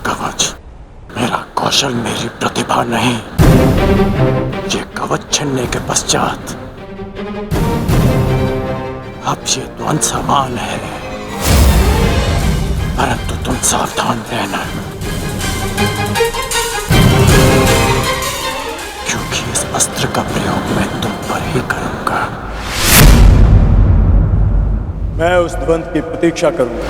कवच मेरा कौशल, मेरी प्रतिभा नहीं। ये कवच छीनने के पश्चात अब ये द्वंद समान है, परंतु तुम सावधान रहना, क्योंकि इस अस्त्र का प्रयोग मैं तुम पर ही करूंगा। मैं उस द्वंद की प्रतीक्षा करूंगा।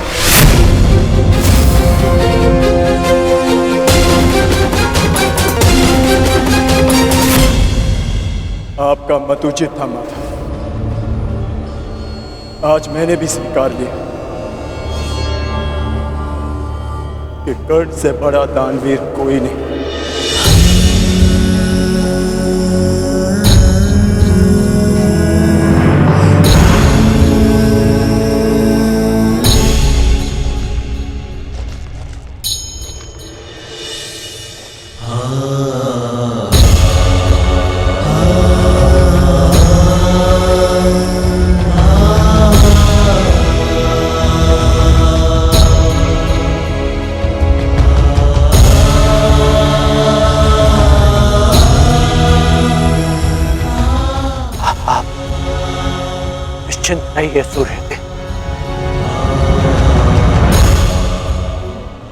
आपका मत उचित था माता। आज मैंने भी स्वीकार लिया कि कर्ण से बड़ा दानवीर कोई नहीं। निश्चिंत रहिए सूर्य,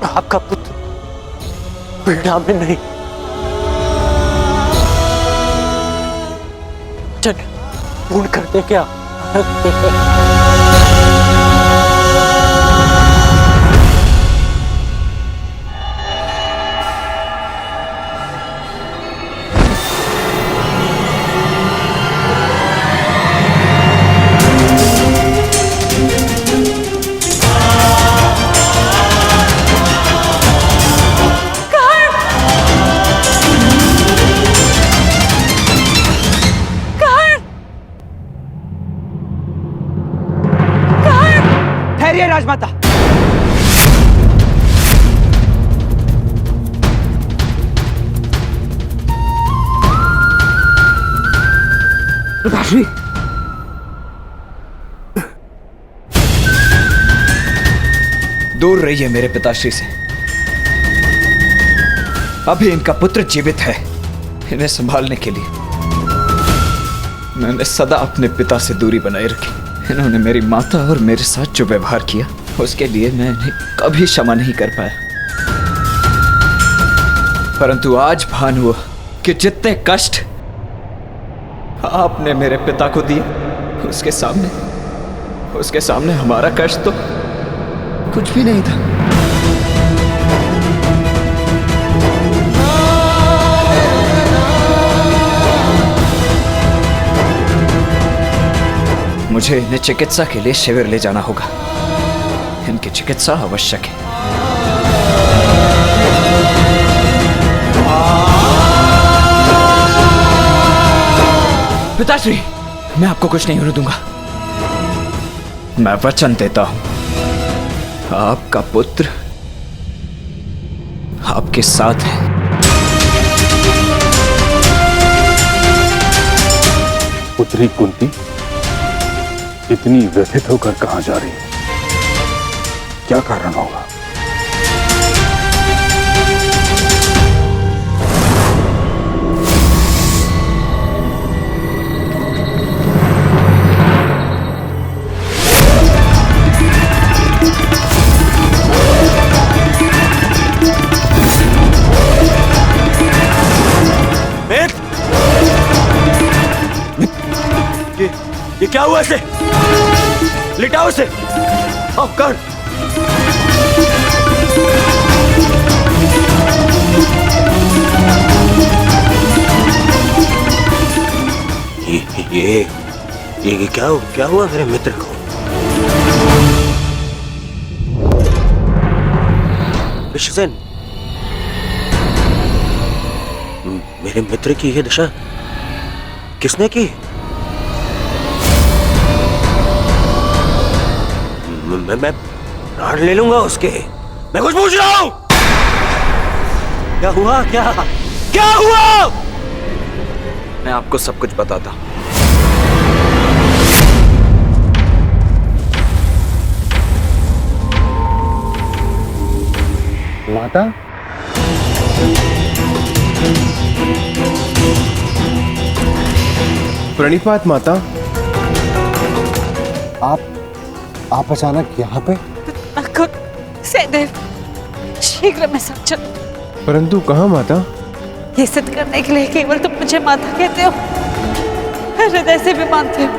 आपका पुत्र पीड़ा में नहीं। चल पूर्ण कर दे क्या? राजमाता, पिताश्री, दूर रहिए मेरे पिताश्री से। अभी इनका पुत्र जीवित है। इन्हें संभालने के लिए मैंने सदा अपने पिता से दूरी बनाए रखी। इन्होंने मेरी माता और मेरे साथ जो व्यवहार किया, उसके लिए मैं इन्हें कभी क्षमा नहीं कर पाया। परंतु आज भान हुआ कि जितने कष्ट आपने मेरे पिता को दिए, उसके सामने हमारा कष्ट तो कुछ भी नहीं था। मुझे इन्हें चिकित्सा के लिए शिविर ले जाना होगा। इनकी चिकित्सा आवश्यक है। पिताश्री, मैं आपको कुछ नहीं होने दूंगा। मैं वचन देता हूं, आपका पुत्र आपके साथ है। पुत्री कुंती इतनी व्यथित होकर कहां जा रही है? क्या कारण होगा? ये क्या हुआ इसे? लिटाओ इसे। आओ कर। ये क्या हुआ मेरे मित्र को? विश्वसेन, मेरे मित्र की ये दशा किसने की? मैं प्राण ले लूंगा उसके। मैं कुछ पूछ रहा हूं। क्या हुआ? क्या हुआ? मैं आपको सब कुछ बताता हूं। माता, प्रणिपात माता। आप अचानक यहाँ पे? सहदेव, शीघ्र में सब चल। परंतु कहाँ माता? ये सिद्ध करने के लिए केवल तुम मुझे माता कहते हो, हृदय से भी मानते हो।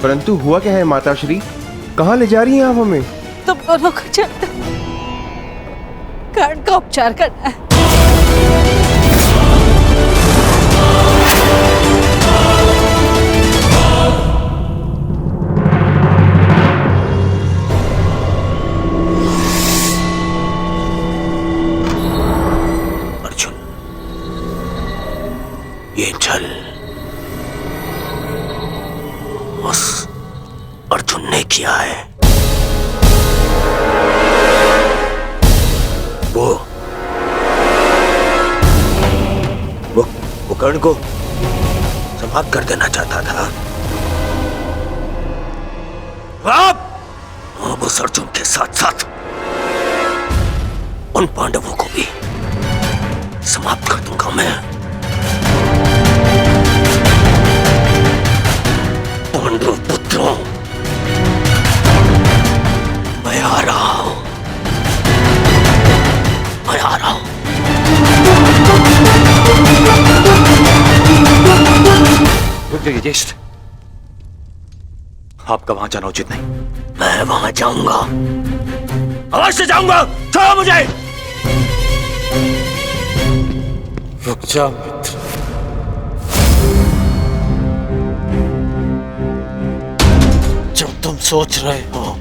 परंतु हुआ क्या है माता श्री? कहाँ ले जा रही हैं आप हमें? तुम दोनों को चलते कर्ण का उपचार करना है। अर्जुन, ये जल उस अर्जुन ने किया है। वो कर्ण को समाप्त कर देना चाहता था। अब उस अर्जुन के साथ साथ उन पांडवों को भी समाप्त कर दूंगा मैं। पांडव पुत्रों, मैं आ रहा हूं, मैं आ रहा हूं। रुक जाइए ज्येष्ठ, आपका वहां जाना उचित नहीं। मैं वहां जाऊंगा, अवश्य जाऊंगा। छोड़ो मुझे। रुक जा मित्र। जो तुम सोच रहे हो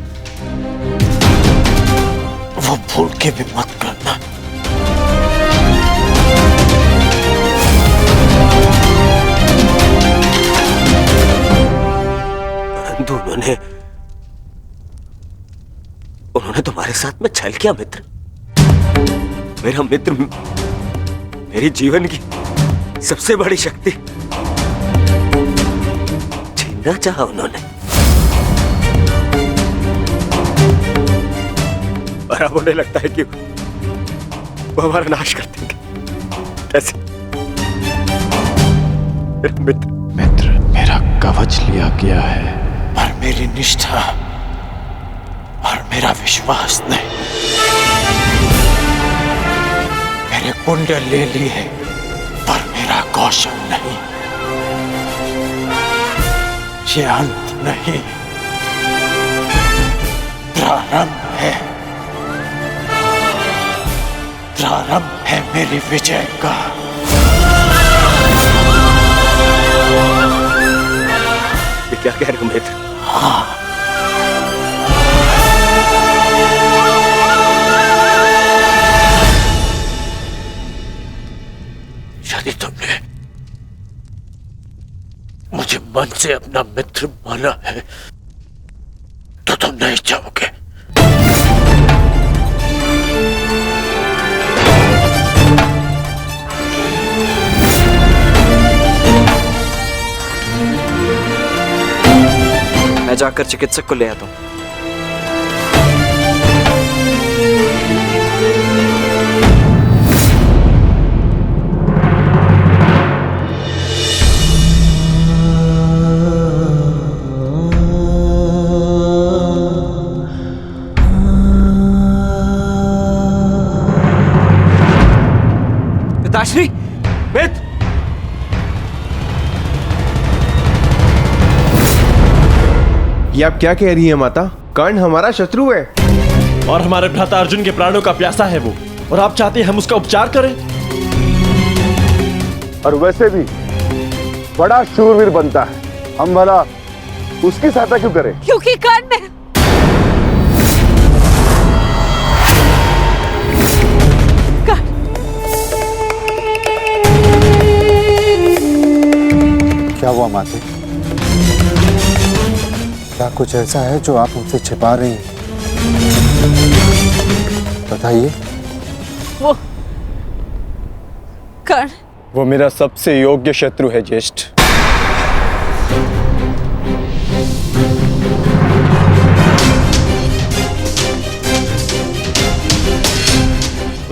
वो भूल के भी मत करना। परंतु उन्होंने तुम्हारे साथ में छल किया मित्र। मेरा मित्र मेरी जीवन की सबसे बड़ी शक्ति छीनना चाहा उन्होंने। और अब उन्हें लगता है कि वो हमारा नाश कर देंगे। कैसे? मेरा मित्र, मेरा कवच लिया गया है पर मेरी निष्ठा और मेरा विश्वास नहीं। मेरे कुंडल ले लिए पर मेरा कौशल नहीं। ये अंत नहीं, प्रारंभ है। प्रारंभ है मेरी विजय का। ये क्या कह रहे हो मित्र? हाँ, यदि तुमने मुझे मन से अपना मित्र माना है तो तुम नहीं चाहोगे। मैं जाकर चिकित्सक को ले आता हूं। पिताश्री, मित्र, ये आप क्या कह रही हैं माता? कर्ण हमारा शत्रु है और हमारे भ्राता अर्जुन के प्राणों का प्यासा है वो, और आप चाहते हैं हम उसका उपचार करें? और वैसे भी बड़ा शूरवीर बनता है, हम भला उसकी सहायता क्यों करें? क्योंकि कर्ण में क्या हुआ माते? क्या कुछ ऐसा है जो आप मुझसे छिपा रही हैं? बताइए। वो कर्ण, वो मेरा सबसे योग्य शत्रु है ज्येष्ठ।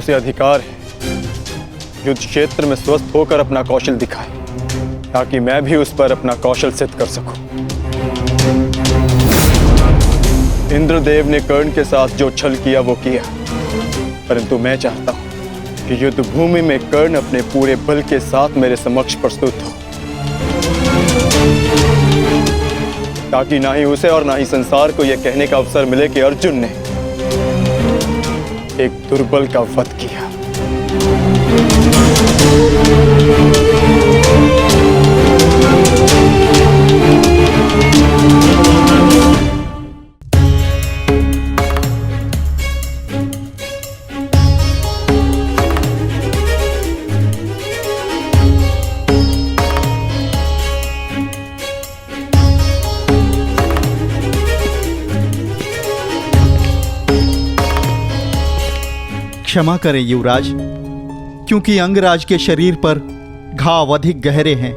उसे अधिकार है युद्ध क्षेत्र में स्वस्थ होकर अपना कौशल दिखाए, ताकि मैं भी उस पर अपना कौशल सिद्ध कर सकूं। इंद्रदेव ने कर्ण के साथ जो छल किया वो किया, परंतु मैं चाहता हूं कि युद्ध भूमि में कर्ण अपने पूरे बल के साथ मेरे समक्ष प्रस्तुत हो, ताकि ना ही उसे और ना ही संसार को यह कहने का अवसर मिले कि अर्जुन ने एक दुर्बल का वध किया। क्षमा करें युवराज, क्योंकि अंगराज के शरीर पर घाव अधिक गहरे हैं,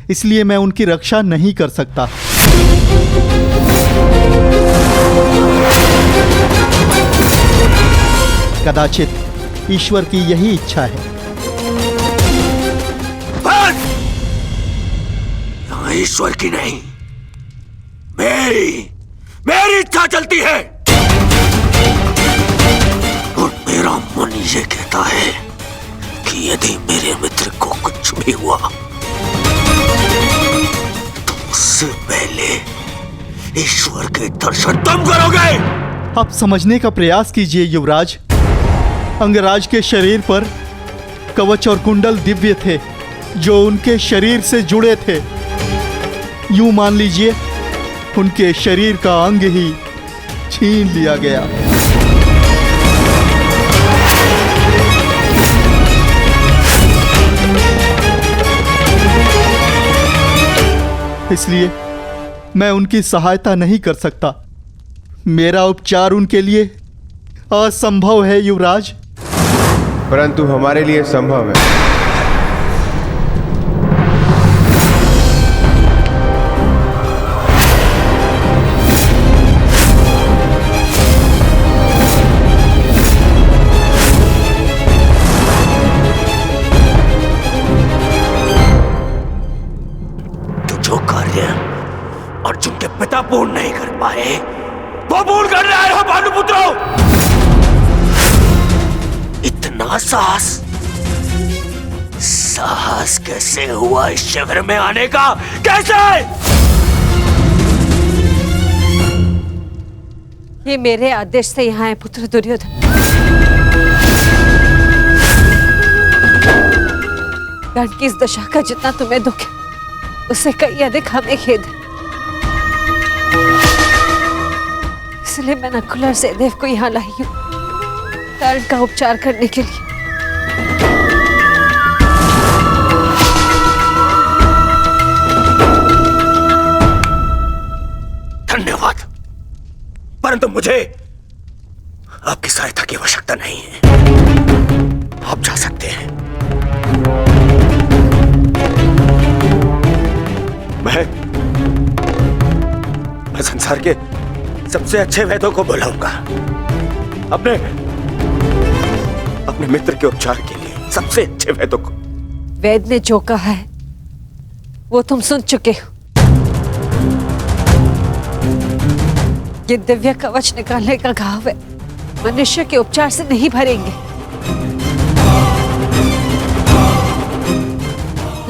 इसलिए मैं उनकी रक्षा नहीं कर सकता। कदाचित ईश्वर की यही इच्छा है। बस! यहाँ ईश्वर की नहीं, मेरी इच्छा चलती है। और मेरा मन ये कहता है कि यदि मेरे मित्र को कुछ भी हुआ तो उससे पहले ईश्वर के दर्शन तुम करोगे। आप समझने का प्रयास कीजिए युवराज। अंगराज के शरीर पर कवच और कुंडल दिव्य थे जो उनके शरीर से जुड़े थे। यूं मान लीजिए उनके शरीर का अंग ही छीन लिया गया। इसलिए मैं उनकी सहायता नहीं कर सकता। मेरा उपचार उनके लिए असंभव है युवराज। परंतु हमारे लिए संभव है। अर्जुन के पिता पूर्ण नहीं कर पाए, वो पूर्ण कर रहे हो भानुपुत्रों। इतना साहस कैसे हुआ इस शिविर में आने का? कैसे? ये मेरे आदेश से यहाँ है पुत्र दुर्योधन। कर्ण की इस दशा का जितना तुम्हें दुख है उससे कई अधिक हमें खेद है। इसलिए मैं नकुल और सहदेव को यहाँ लाई हूँ कर्ण का उपचार करने के लिए। धन्यवाद, परंतु मुझे आपकी सहायता की आवश्यकता नहीं है। आप जा सकते हैं। मैं संसार के सबसे अच्छे वैद्यों को बुलाऊंगा अपने मित्र के उपचार के लिए। सबसे अच्छे वैद्यों को। वैद्य ने जो कहा है वो तुम सुन चुके हो। ये दिव्य कवच निकालने का घाव है, मनुष्य के उपचार से नहीं भरेंगे।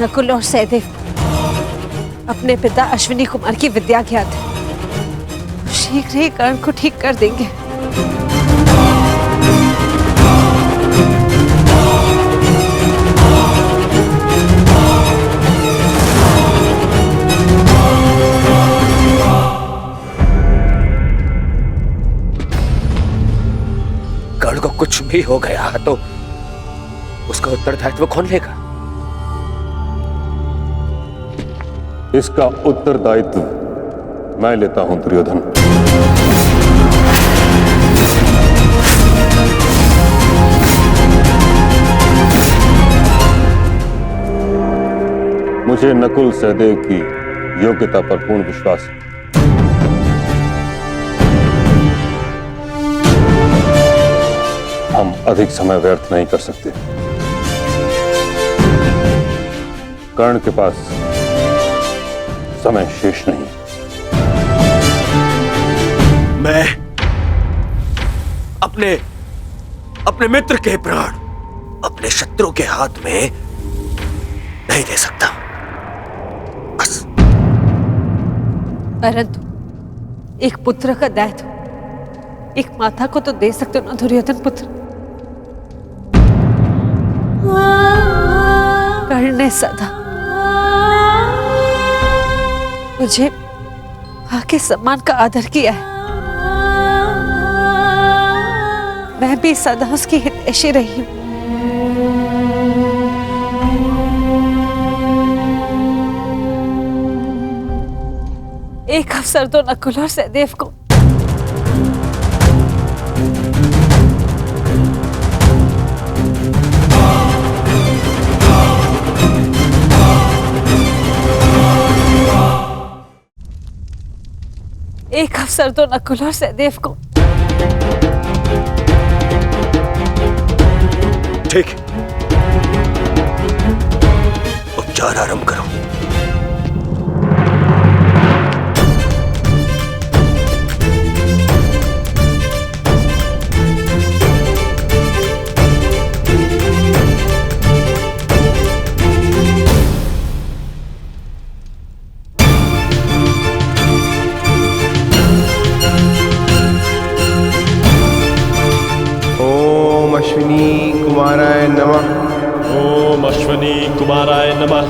नकुल और सहदेव अपने पिता अश्विनी कुमार की विद्या ज्ञात है, शीघ्र ही कर्ण को ठीक कर देंगे। कर्ण को कुछ भी हो गया तो उसका उत्तरदायित्व कौन लेगा? इसका उत्तरदायित्व मैं लेता हूं दुर्योधन। मुझे नकुल सहदेव की योग्यता पर पूर्ण विश्वास है। हम अधिक समय व्यर्थ नहीं कर सकते। कर्ण के पास समय शेष नहीं। मैं अपने मित्र के प्राण अपने शत्रु के हाथ में नहीं दे सकता। बस। परंतु एक पुत्र का दायित्व एक माता को तो दे सकते हो ना दुर्योधन पुत्र। कर्ण ने सदा मुझे मां के सम्मान का आदर किया है। मैं भी सदा उसकी हितैषी रही हूं। एक अवसर तो नकुल और सहदेव को ठीक, उपचार आरंभ करो। ओम अश्विनी कुमाराय नमः। ओम अश्विनी कुमाराय नमः।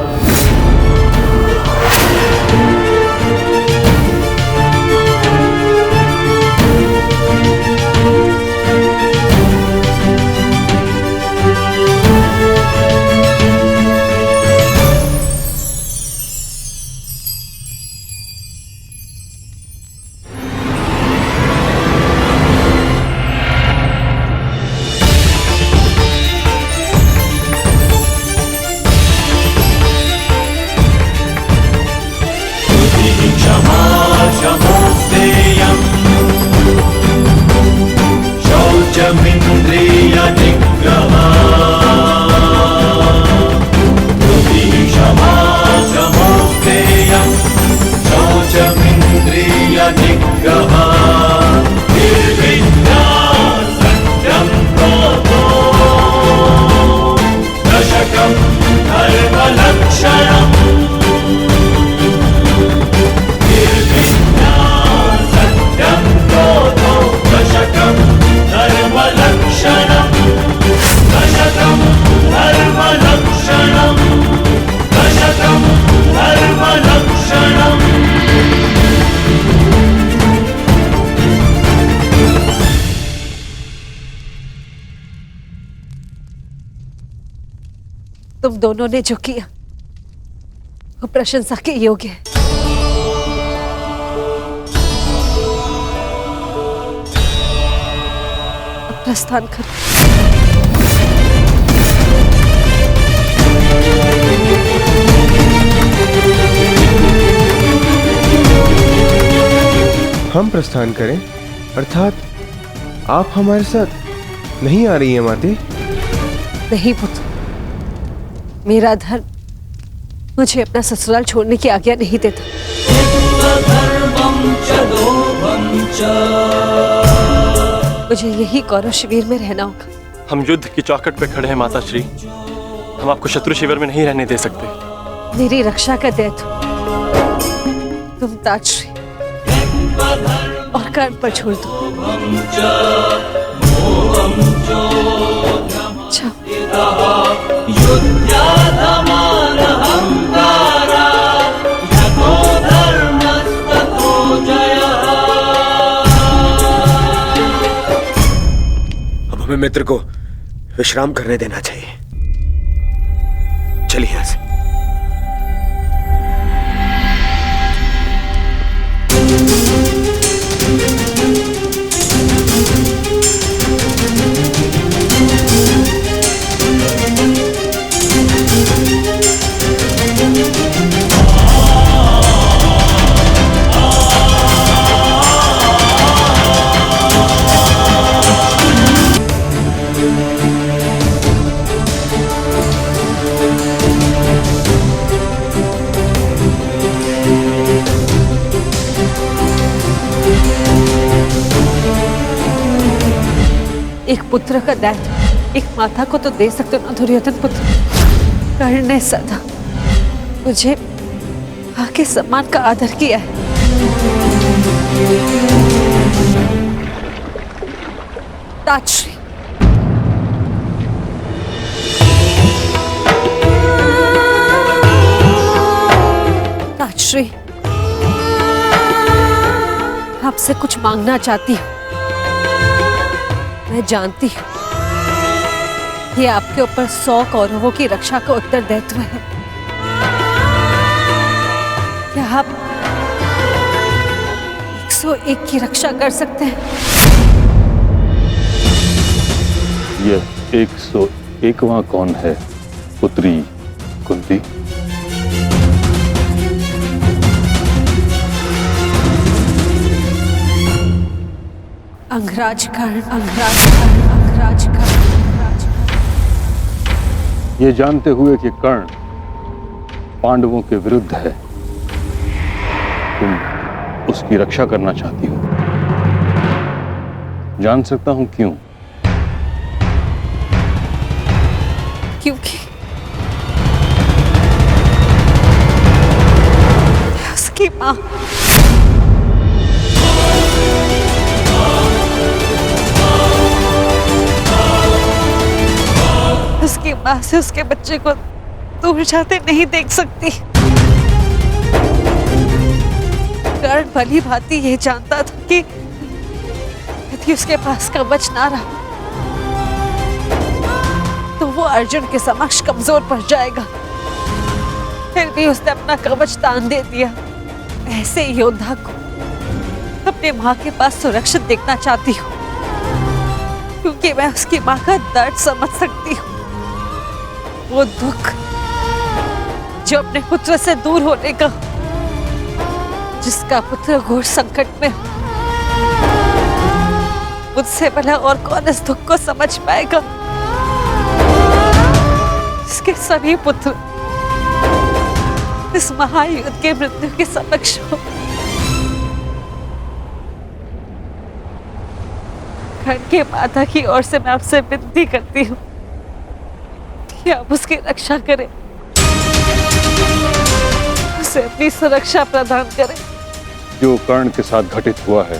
तुम दोनों ने जो किया वो प्रशंसा के योग्य है। अब प्रस्थान करो। हम प्रस्थान करें, अर्थात आप हमारे साथ नहीं आ रही हैं माते? नहीं पुत्र, मेरा धर्म मुझे अपना ससुराल छोड़ने की आज्ञा नहीं देता। मुझे यही कौरव शिविर में रहना होगा। हम युद्ध की चौखट पे खड़े हैं माता श्री। हम आपको शत्रु शिविर में नहीं रहने दे सकते। मेरी रक्षा का दायित्व तुम ताजश्री और कर्ण पर छोड़ दो। अब हमें मित्र को विश्राम करने देना चाहिए। चलिए यहां से। एक पुत्र का दायित्व एक माता को तो दे सकते हो ना दुर्योधन पुत्र। कर्ण ने सदा मुझे मां के सम्मान का आदर किया है। ताजश्री, ताजश्री, आपसे कुछ मांगना चाहती हूँ। मैं जानती हूँ ये आपके ऊपर 100 कौरवों की रक्षा का उत्तरदायित्व है। क्या आप 101 की रक्षा कर सकते हैं? यह 101वां कौन है पुत्री कुंती? अंगराज कर्ण, अंगराज कर्ण, अंगराज कर्ण, अंगराज कर्ण। ये जानते हुए कि कर्ण पांडवों के विरुद्ध है, तुम उसकी रक्षा करना चाहती हो। जान सकता हूं क्यों? क्योंकि उसकी मां उसकी मां से उसके बच्चे को दूर जाते नहीं देख सकती। कर्ण भली भांति ये जानता था कि यदि उसके पास कवच ना रहा तो वो अर्जुन के समक्ष कमजोर पड़ जाएगा। फिर भी उसने अपना कवच दान दे दिया। ऐसे योद्धा को अपने मां के पास सुरक्षित देखना चाहती हूँ, क्योंकि मैं उसकी मां का दर्द समझ सकती हूँ। वो दुख जो अपने पुत्र से दूर होने का, जिसका पुत्र घोर संकट में हो, मुझसे भला और कौन इस दुख को समझ पाएगा? इसके सभी पुत्र इस महायुद्ध के मृत्यु के समक्ष हो। कर्ण के माता की ओर से मैं आपसे विनती करती हूँ कि आप उसकी रक्षा करें, उसे अपनी सुरक्षा प्रदान करें। जो कर्ण के साथ घटित हुआ है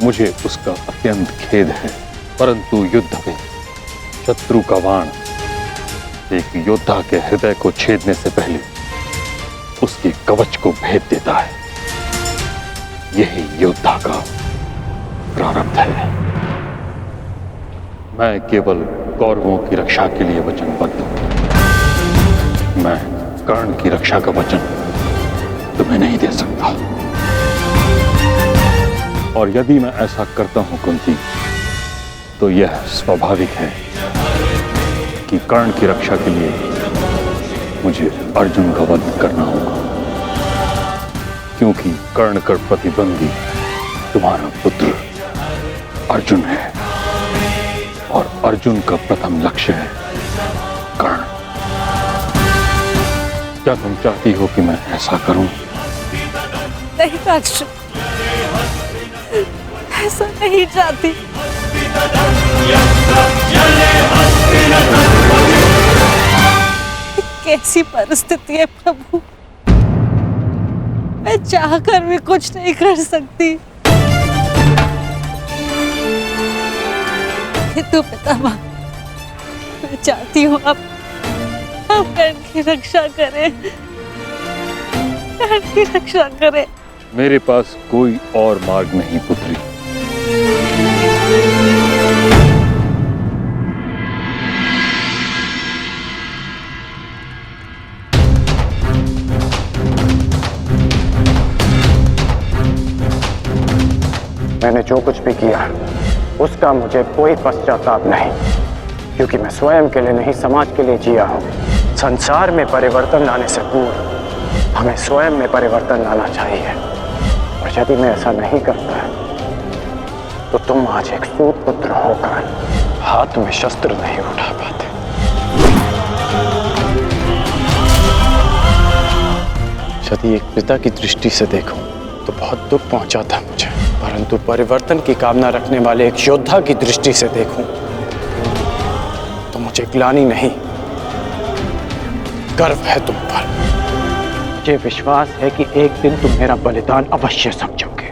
मुझे उसका अत्यंत खेद है, परंतु युद्ध में शत्रु का बाण एक योद्धा के हृदय को छेदने से पहले उसके कवच को भेद देता है। यही योद्धा का प्रारब्ध है। मैं केवल कौरवों की रक्षा के लिए वचनबद्ध हूं। मैं कर्ण की रक्षा का वचन तुम्हें नहीं दे सकता। और यदि मैं ऐसा करता हूं कुंती, तो यह स्वाभाविक है कि कर्ण की रक्षा के लिए मुझे अर्जुन का वध करना होगा, क्योंकि कर्ण का प्रतिद्वंदी तुम्हारा पुत्र अर्जुन है और अर्जुन का प्रथम लक्ष्य है कर्ण। क्या तुम चाहती हो कि मैं ऐसा करूं? नहीं ताजश्री, ऐसा नहीं चाहती। कैसी परिस्थिति है प्रभु, मैं चाहकर भी कुछ नहीं कर सकती। तो पितामह, मैं चाहती हूँ आप कर्ण की रक्षा करें, कर्ण की रक्षा करें। मेरे पास कोई और मार्ग नहीं पुत्री। मैंने जो कुछ भी किया उसका मुझे कोई पश्चाताप नहीं, क्योंकि मैं स्वयं के लिए नहीं समाज के लिए जिया हूं। संसार में परिवर्तन लाने से पूर्व हमें स्वयं में परिवर्तन लाना चाहिए, और यदि मैं ऐसा नहीं करता तो तुम आज एक सूत पुत्र होकर हाथ में शस्त्र नहीं उठा पाते। यदि एक पिता की दृष्टि से देखूं तो बहुत दुख पहुंचाता मुझे। परंतु परिवर्तन की कामना रखने वाले एक योद्धा की दृष्टि से देखूं तो मुझे ग्लानि नहीं, गर्व है तुम पर। मुझे विश्वास है कि एक दिन तुम मेरा बलिदान अवश्य समझोगे।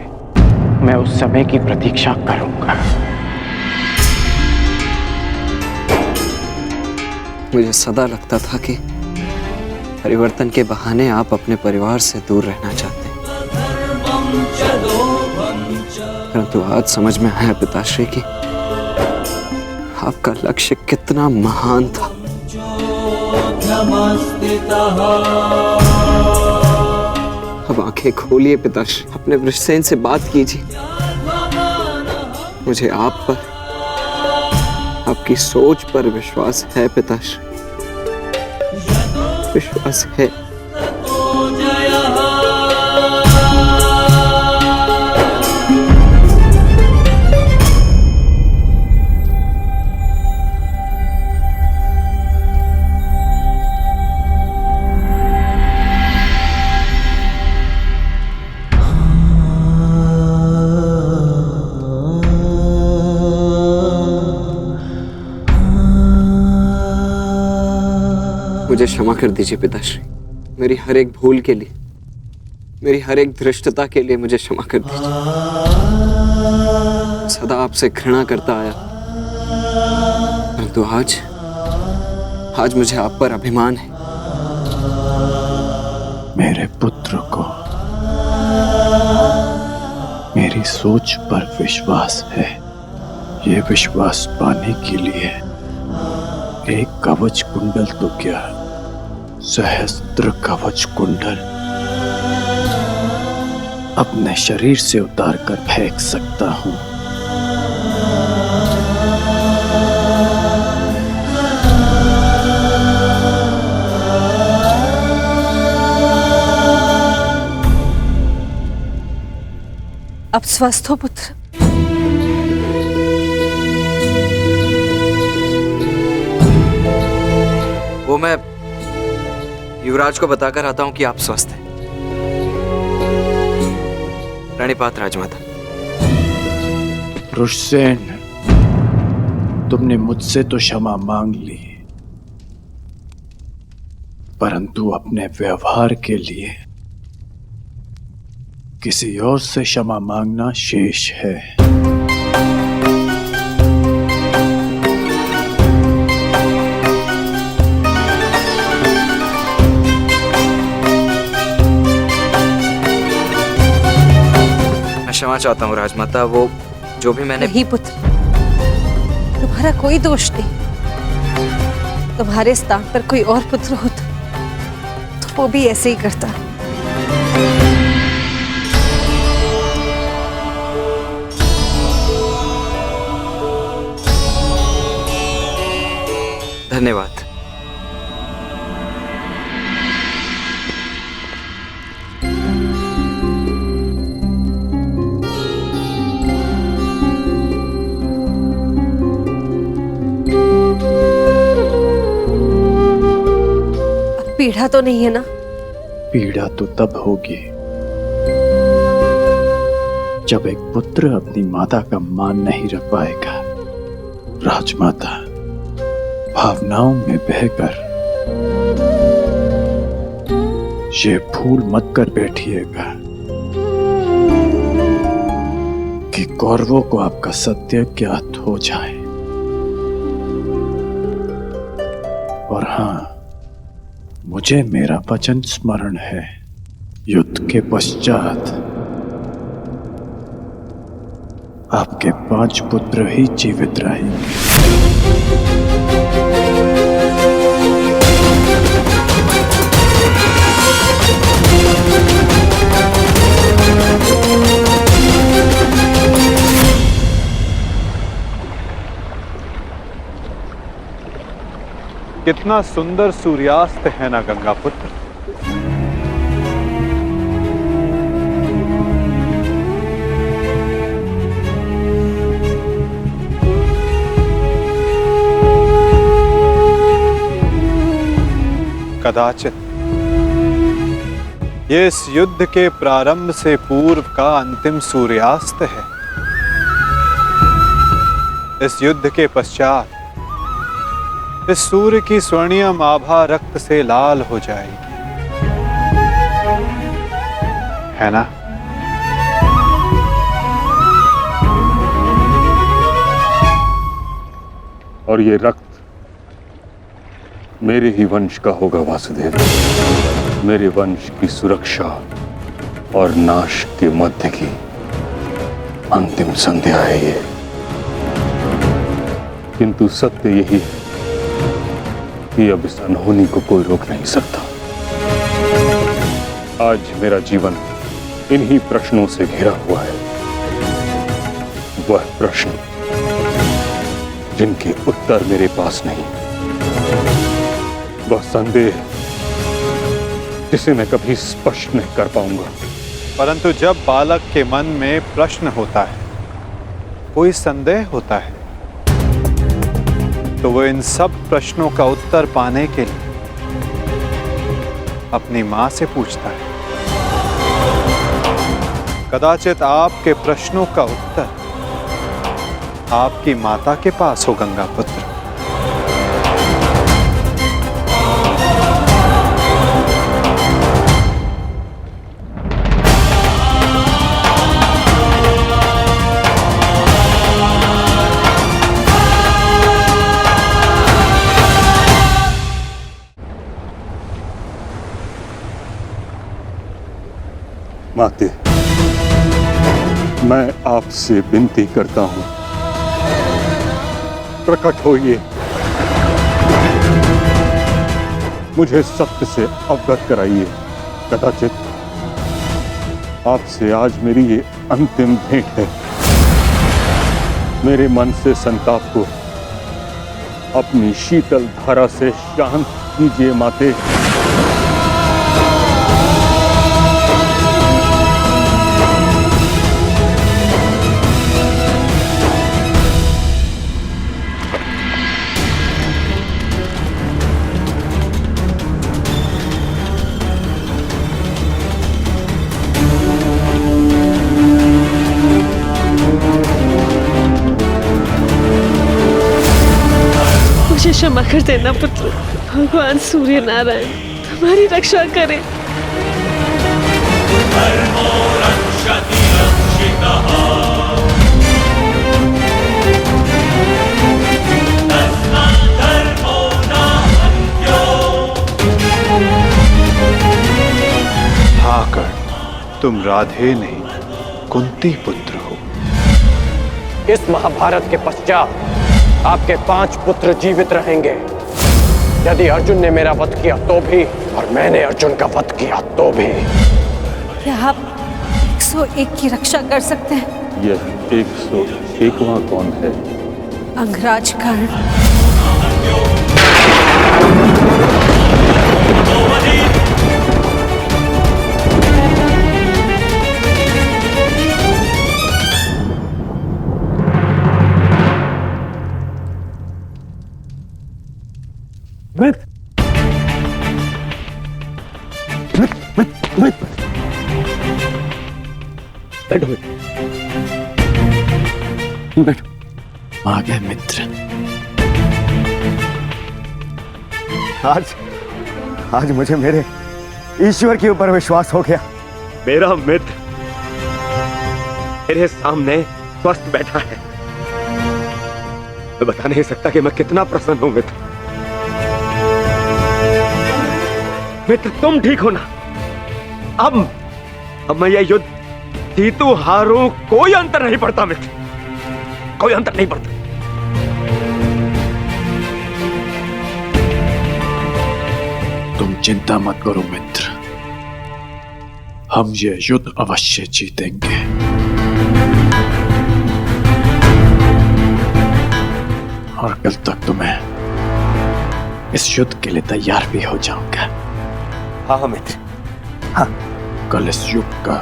मैं उस समय की प्रतीक्षा करूंगा। मुझे सदा लगता था कि परिवर्तन के बहाने आप अपने परिवार से दूर रहना चाहते हैं, परंतु आज समझ में आया पिताश्री कि आपका लक्ष्य कितना महान था। अब आंखें खोलिए पिताश्री, अपने वृषसेन से बात कीजिए। मुझे आप पर, आपकी सोच पर विश्वास है पिताश्री, विश्वास है। मुझे क्षमा कर दीजिए पिताश्री, मेरी हर एक भूल के लिए, मेरी हर एक धृष्टता के लिए मुझे क्षमा कर दीजिए। सदा आपसे घृणा करता आया, परंतु आज मुझे आप पर अभिमान है। मेरे पुत्र को मेरी सोच पर विश्वास है। ये विश्वास पाने के लिए एक कवच कुंडल तो क्या, सहस्त्र कवच कुंडल अपने शरीर से उतार कर फेंक सकता हूं। अब स्वस्थ हो पुत्र? वो मैं युवराज को बताकर आता हूं कि आप स्वस्थ हैं। प्रणिपात राजमाता। वृषसेन, तुमने मुझसे तो क्षमा मांग ली, परंतु अपने व्यवहार के लिए किसी और से क्षमा मांगना शेष है। क्षमा चाहता हूँ राजमाता, वो जो भी मैंने। नहीं पुत्र, तुम्हारा कोई दोष नहीं। तुम्हारे स्थान पर कोई और पुत्र होता तो वो भी ऐसे ही करता। धन्यवाद। पीड़ा तो नहीं है ना? पीड़ा तो तब होगी जब एक पुत्र अपनी माता का मान नहीं रख पाएगा। राजमाता, भावनाओं में बहकर ये भूल मत कर बैठिएगा कि कौरवों को आपका सत्य ज्ञात हो जाए। और हाँ, मुझे मेरा वचन स्मरण है, युद्ध के पश्चात आपके 5 पुत्र ही जीवित रहेंगे। कितना सुंदर सूर्यास्त है ना गंगा पुत्र। कदाचित ये इस युद्ध के प्रारंभ से पूर्व का अंतिम सूर्यास्त है। इस युद्ध के पश्चात इस सूर्य की स्वर्णिम आभा रक्त से लाल हो जाएगी, है ना? और ये रक्त मेरे ही वंश का होगा वासुदेव। मेरे वंश की सुरक्षा और नाश के मध्य की अंतिम संध्या है ये। किंतु सत्य यही है कि अब इस अनहोनी को कोई रोक नहीं सकता। आज मेरा जीवन इन्हीं प्रश्नों से घिरा हुआ है। वह प्रश्न जिनके उत्तर मेरे पास नहीं, वह संदेह जिसे मैं कभी स्पष्ट नहीं कर पाऊंगा। परंतु जब बालक के मन में प्रश्न होता है, कोई संदेह होता है, तो वो इन सब प्रश्नों का उत्तर पाने के लिए अपनी मां से पूछता है। कदाचित आपके प्रश्नों का उत्तर आपकी माता के पास हो, गंगा पुत्र। माते, मैं आपसे विनती करता हूं, प्रकट होइए, मुझे सत्य से अवगत कराइए। कदाचित आपसे आज मेरी ये अंतिम भेंट है। मेरे मन से संताप को अपनी शीतल धारा से शांत कीजिए माते। मुझे क्षमा कर देना पुत्र। भगवान सूर्य नारायण तुम्हारी रक्षा करें। हाँ कर्ण, तुम राधे नहीं कुंती पुत्र हो। इस महाभारत के पश्चात आपके 5 पुत्र जीवित रहेंगे। यदि अर्जुन ने मेरा वध किया तो भी, और मैंने अर्जुन का वध किया तो भी। क्या आप 101 की रक्षा कर सकते हैं? यह 101वां कौन है? अंगराज कर्ण। आ गए मित्र। आज मुझे मेरे ईश्वर के ऊपर विश्वास हो गया। मेरा मित्र मेरे सामने स्वस्थ बैठा है। मैं बता नहीं सकता कि मैं कितना प्रसन्न हूं मित्र। मित्र तुम ठीक हो ना? अब मैं यह युद्ध जीतू हारूं कोई अंतर नहीं पड़ता मित्र, कोई अंतर नहीं पड़ता। तुम चिंता मत करो मित्र, हम ये युद्ध अवश्य जीतेंगे। और कल तक तुम्हें इस युद्ध के लिए तैयार भी हो जाऊंगा। हाँ मित्र, हाँ। कल इस युग का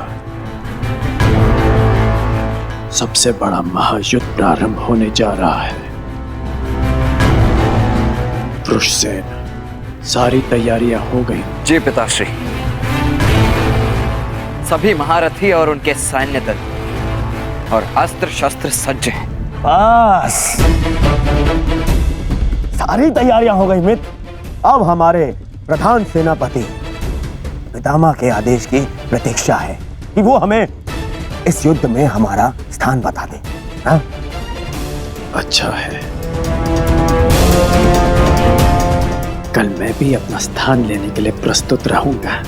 सबसे बड़ा महायुद्ध प्रारंभ होने जा रहा है। वृषसेन, सारी तैयारियां हो गई? जी पिताश्री। सभी महारथी और उनके सैन्य दल और अस्त्र शस्त्र सज्ज हैं। बस सारी तैयारियां हो गई मित्र। अब हमारे प्रधान सेनापति पितामह के आदेश की प्रतीक्षा है कि वो हमें इस युद्ध में हमारा स्थान बता दे। हाँ? अच्छा है, कल मैं भी अपना स्थान लेने के लिए प्रस्तुत रहूंगा।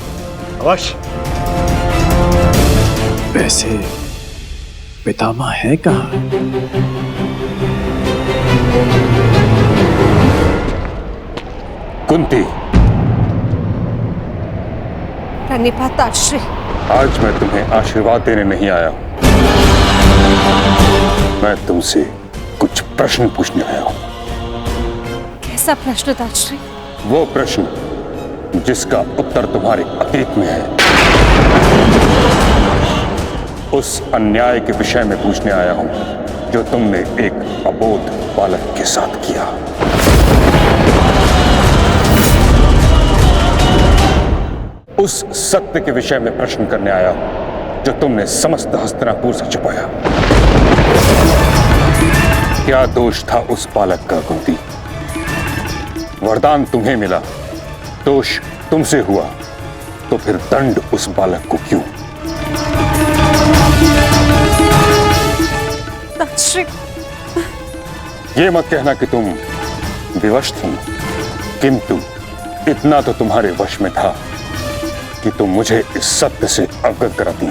अवश्य। वैसे पितामह है कहाँ? कुंती, प्रणिपात ताश्री। आज मैं तुम्हें आशीर्वाद देने नहीं आया हूं, मैं तुमसे कुछ प्रश्न पूछने आया हूं। कैसा प्रश्न ताश्री? वो प्रश्न जिसका उत्तर तुम्हारे अतीत में है। उस अन्याय के विषय में पूछने आया हूं जो तुमने एक अबोध बालक के साथ किया। उस सत्य के विषय में प्रश्न करने आया हूं जो तुमने समस्त हस्तिनापुर से छुपाया। क्या दोष था उस बालक का कुंती? वरदान तुम्हें मिला, दोष तुमसे हुआ, तो फिर दंड उस बालक को क्यों? ये मत कहना कि तुम विवश थी, किंतु इतना तो तुम्हारे वश में था कि तुम मुझे इस सत्य से अवगत कराती।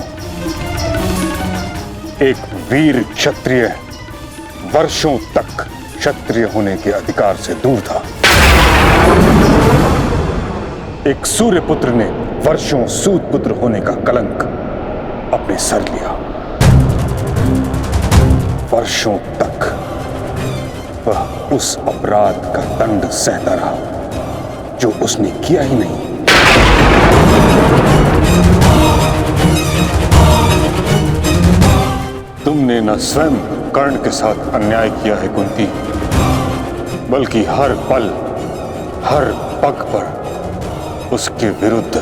एक वीर क्षत्रिय वर्षों तक क्षत्रिय होने के अधिकार से दूर था। एक सूर्य पुत्र ने वर्षों सूत पुत्र होने का कलंक अपने सर लिया। वर्षों तक वह उस अपराध का दंड सहता रहा जो उसने किया ही नहीं। तुमने न स्वयं कर्ण के साथ अन्याय किया है कुंती, बल्कि हर पल हर पग पर उसके विरुद्ध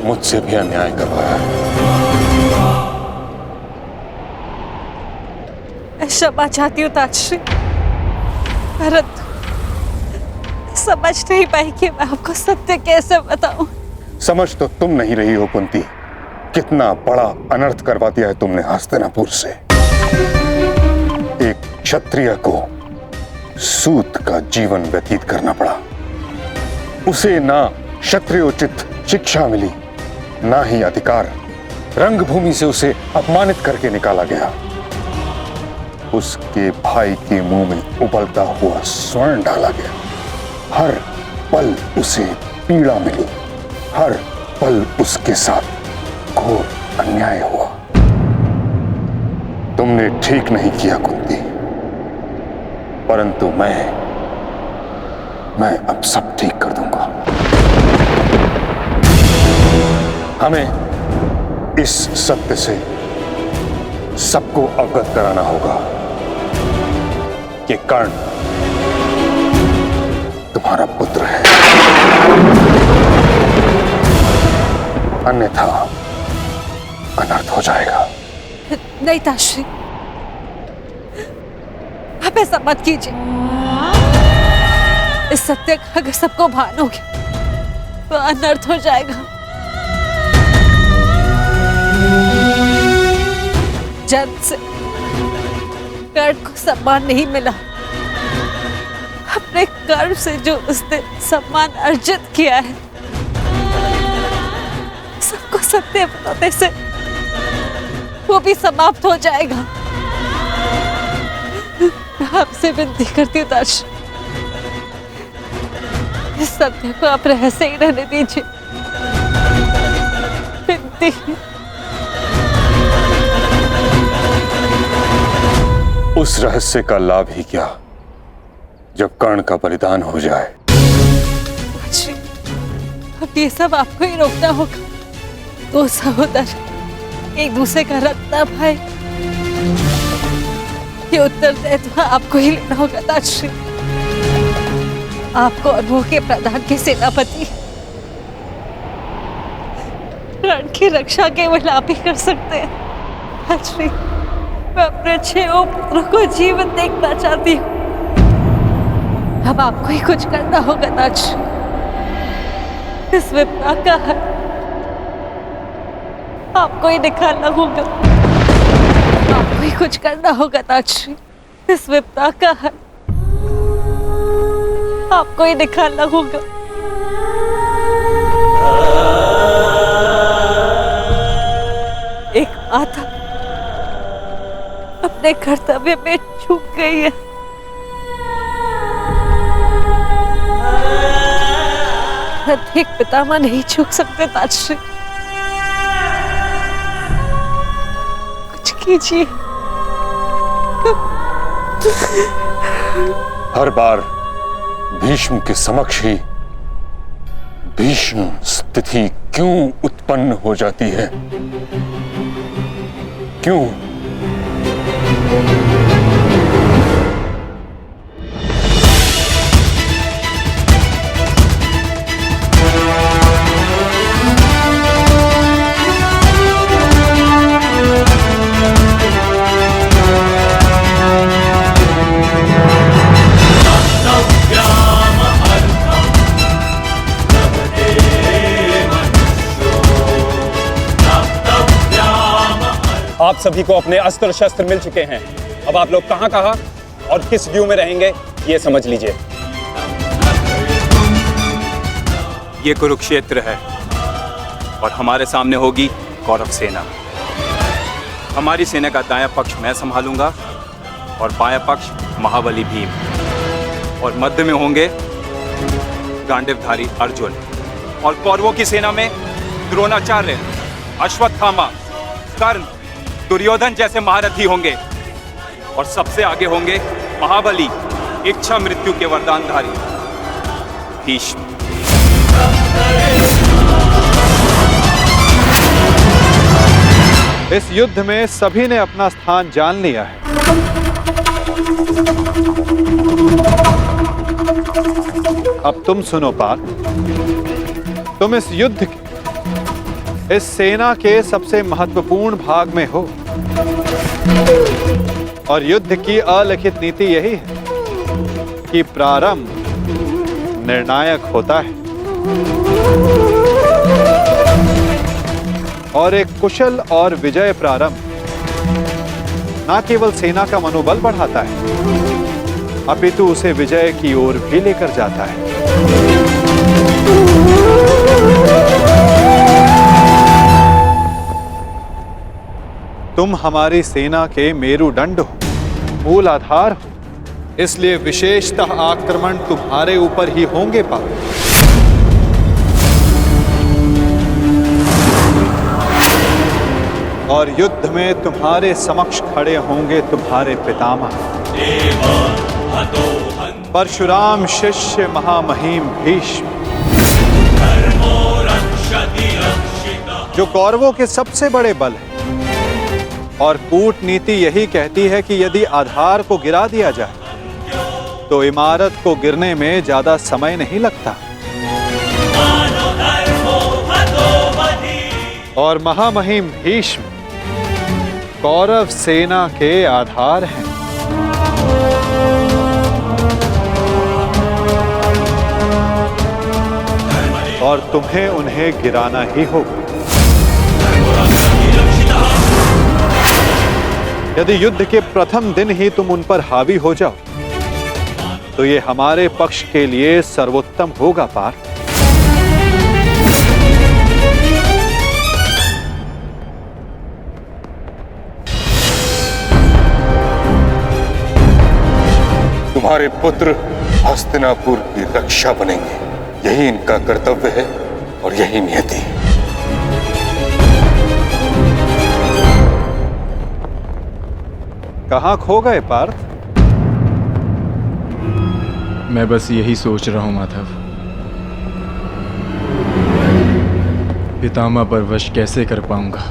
मुझसे भी अन्याय करवाया है। क्षमा चाहती हूँ ताश्री, परंतु समझ नहीं पाई कि मैं आपको सत्य कैसे बताऊं। समझ तो तुम नहीं रही हो कुंती, कितना बड़ा अनर्थ करवा दिया है तुमने हस्तिनापुर से। एक क्षत्रिय को सूत का जीवन व्यतीत करना पड़ा। उसे ना क्षत्रियोचित शिक्षा मिली, ना ही अधिकार। रंगभूमि से उसे अपमानित करके निकाला गया। उसके भाई के मुंह में उबलता हुआ स्वर्ण डाला गया। हर पल उसे पीड़ा मिली, हर पल उसके साथ घोर अन्याय हुआ। तुमने ठीक नहीं किया कुंती, परंतु मैं अब सब ठीक कर दूंगा। हमें इस सत्य से सबको अवगत कराना होगा कि कर्ण तुम्हारा पुत्र है, अन्यथा अनर्थ हो जाएगा। नहीं ताश्री, आप ऐसा मत कीजिए। इस सत्य का अगर सबको भान हो गया तो अनर्थ हो जाएगा। जन्म से कर्ण को सम्मान नहीं मिला। अपने कर्म से जो उसने सम्मान अर्जित किया है, सबको सत्य बताने से वो भी समाप्त हो जाएगा। आपसे विनती करती हूँ ताश्री, इस सत्य को आप रहस्य ही रहने दीजिए। विनती। उस रहस्य का लाभ ही क्या जब कर्ण का बलिदान हो जाए। अब ये सब आपको ही रोकना होगा। दो सहोदर एक दूसरे का रक्त ना पाए, ये उत्तरदायित्व आपको ही लेना होगा ताश्री। आपको अनुभव के प्रधान के सेनापति रण की रक्षा केवल आप ही कर सकते हैं। ताजश्री, मैं अपने 6 पुत्रों को जीवित देखना चाहती हूँ। अब आपको ही कुछ करना होगा ताजश्री। इस विपदा का हल आपको ही निकालना होगा। आपको ही कुछ करना होगा ताजश्री। इस विपदा का हल आपको ही निकालना होगा। एक माता अपने कर्तव्य में चूक गई है। एक पितामह नहीं चूक सकते ताजश्री। कुछ कीजिए। हर बार भीष्म के समक्ष ही भीष्म स्थिति क्यों उत्पन्न हो जाती है? क्यों? आप सभी को अपने अस्त्र शस्त्र मिल चुके हैं। अब आप लोग कहां कहां और किस व्यू में रहेंगे ये समझ लीजिए। ये कुरुक्षेत्र है और हमारे सामने होगी कौरव सेना। हमारी सेना का दायां पक्ष मैं संभालूंगा और बायां पक्ष महाबली भीम, और मध्य में होंगे गांडीवधारी अर्जुन। और कौरवों की सेना में द्रोणाचार्य, अश्वत्थामा, कर्ण, दुर्योधन जैसे महारथी होंगे। और सबसे आगे होंगे महाबली, इच्छा मृत्यु के वरदानधारी भीष्म। इस युद्ध में सभी ने अपना स्थान जान लिया है। अब तुम सुनो पार्थ, तुम इस युद्ध के, इस सेना के सबसे महत्वपूर्ण भाग में हो, और युद्ध की अलिखित नीति यही है कि प्रारंभ निर्णायक होता है, और एक कुशल और विजय प्रारंभ न केवल सेना का मनोबल बढ़ाता है, अपितु उसे विजय की ओर भी लेकर जाता है। तुम हमारी सेना के मेरुदंड हो, मूल आधार हो, इसलिए विशेषतः आक्रमण तुम्हारे ऊपर ही होंगे पार्थ। और युद्ध में तुम्हारे समक्ष खड़े होंगे तुम्हारे पितामह परशुराम शिष्य महामहिम भीष्म, जो कौरवों के सबसे बड़े बल है। और कूटनीति यही कहती है कि यदि आधार को गिरा दिया जाए तो इमारत को गिरने में ज्यादा समय नहीं लगता। और महामहिम भीष्म कौरव सेना के आधार हैं। और तुम्हें उन्हें गिराना ही होगा। यदि युद्ध के प्रथम दिन ही तुम उन पर हावी हो जाओ तो ये हमारे पक्ष के लिए सर्वोत्तम होगा पार्थ। तुम्हारे पुत्र हस्तिनापुर की रक्षा बनेंगे, यही इनका कर्तव्य है और यही नियति है। कहां खो गए पार्थ? मैं बस यही सोच रहा हूं माधव, पितामह पर वश कैसे कर पाऊंगा।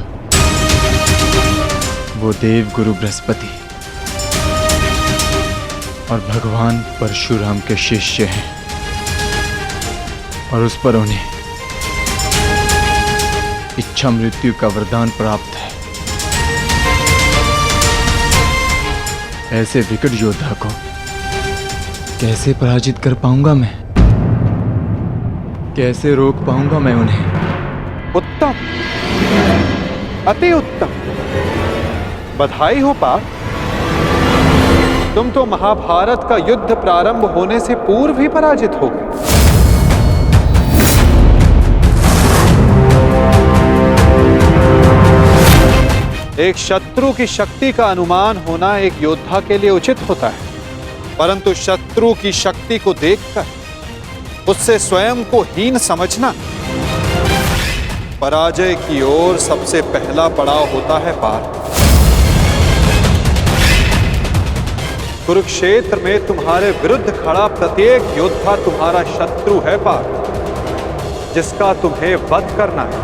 वो देव गुरु बृहस्पति और भगवान परशुराम के शिष्य हैं, और उस पर उन्हें इच्छा मृत्यु का वरदान प्राप्त है। ऐसे विकट योद्धा को कैसे पराजित कर पाऊंगा मैं? कैसे रोक पाऊंगा मैं उन्हें? उत्तम, अति उत्तम। बधाई हो पार्थ, तुम तो महाभारत का युद्ध प्रारंभ होने से पूर्व ही पराजित हो गए। एक शत्रु की शक्ति का अनुमान होना एक योद्धा के लिए उचित होता है, परंतु शत्रु की शक्ति को देखकर उससे स्वयं को हीन समझना पराजय की ओर सबसे पहला पड़ाव होता है पार्थ। कुरुक्षेत्र में तुम्हारे विरुद्ध खड़ा प्रत्येक योद्धा तुम्हारा शत्रु है पार्थ, जिसका तुम्हें वध करना है।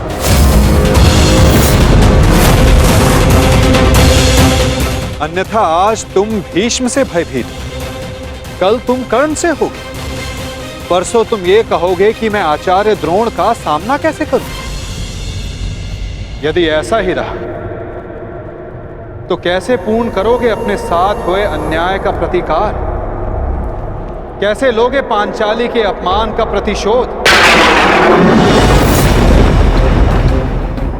अन्यथा आज तुम भीष्म से भयभीत, कल तुम कर्ण से होगे, परसों तुम ये कहोगे कि मैं आचार्य द्रोण का सामना कैसे करूं। यदि ऐसा ही रहा तो कैसे पूर्ण करोगे अपने साथ हुए अन्याय का प्रतिकार? कैसे लोगे पांचाली के अपमान का प्रतिशोध?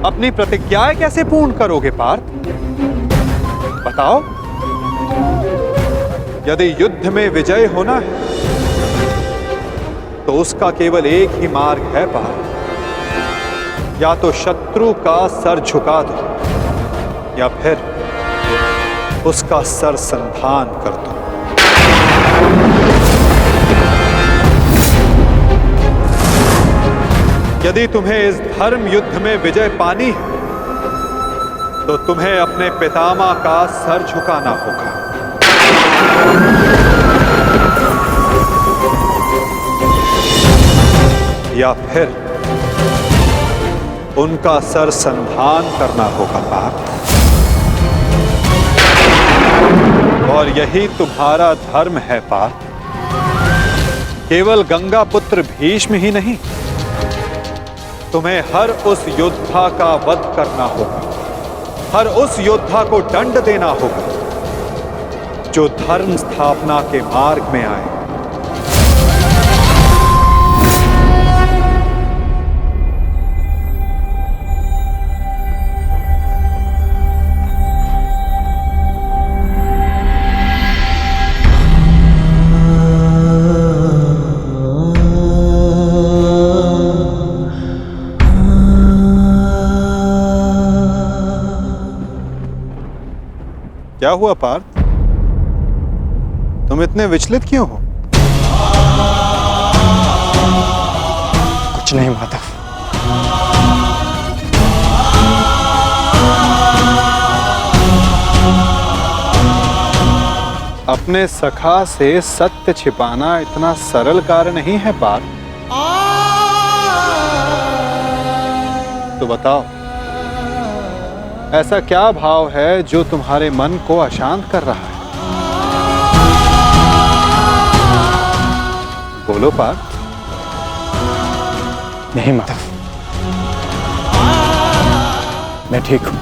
अपनी प्रतिज्ञाएं कैसे पूर्ण करोगे पार्थ? बताओ। यदि युद्ध में विजय होना है तो उसका केवल एक ही मार्ग है पार्थ, या तो शत्रु का सर झुका दो या फिर उसका सर संधान कर दो। यदि तुम्हें इस धर्म युद्ध में विजय पानी है तो तुम्हें अपने पितामह का सर झुकाना होगा। या फिर उनका सर संधान करना होगा पार्थ। और यही तुम्हारा धर्म है पार्थ। केवल गंगा पुत्र भीष्म ही नहीं, तुम्हें हर उस योद्धा का वध करना होगा, हर उस योद्धा को दंड देना होगा जो धर्म स्थापना के मार्ग में आए। क्या हुआ पार्थ, तुम इतने विचलित क्यों हो? कुछ नहीं माधव। अपने सखा से सत्य छिपाना इतना सरल कार्य नहीं है पार्थ। तो बताओ, ऐसा क्या भाव है जो तुम्हारे मन को अशांत कर रहा है? बोलो पार्थ। नहीं माधव, मैं ठीक हूं।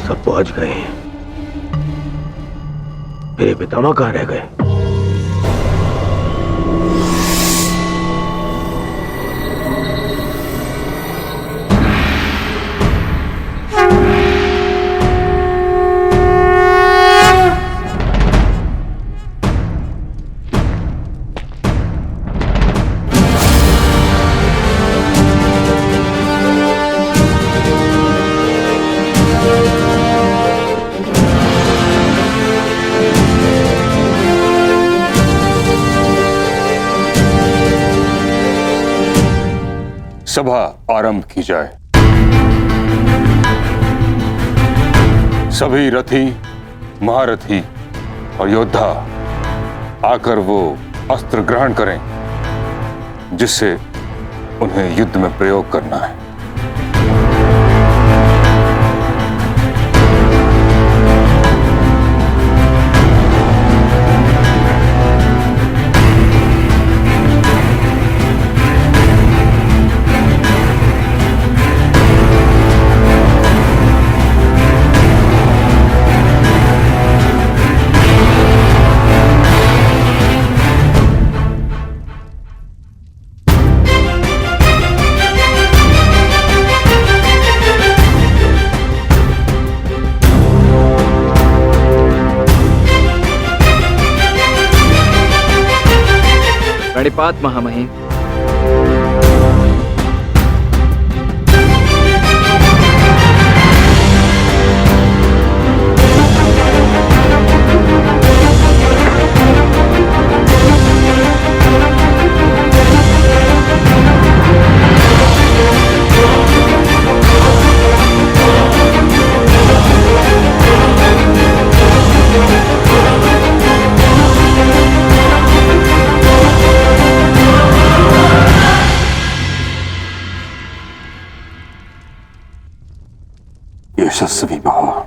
सब पहुंच गए, मेरे पितामह कहां रह गए? सभा आरंभ की जाए। सभी रथी, महारथी और योद्धा आकर वो अस्त्र ग्रहण करें जिससे उन्हें युद्ध में प्रयोग करना है। प्रणिपात महामहिम। यशस्वी भव।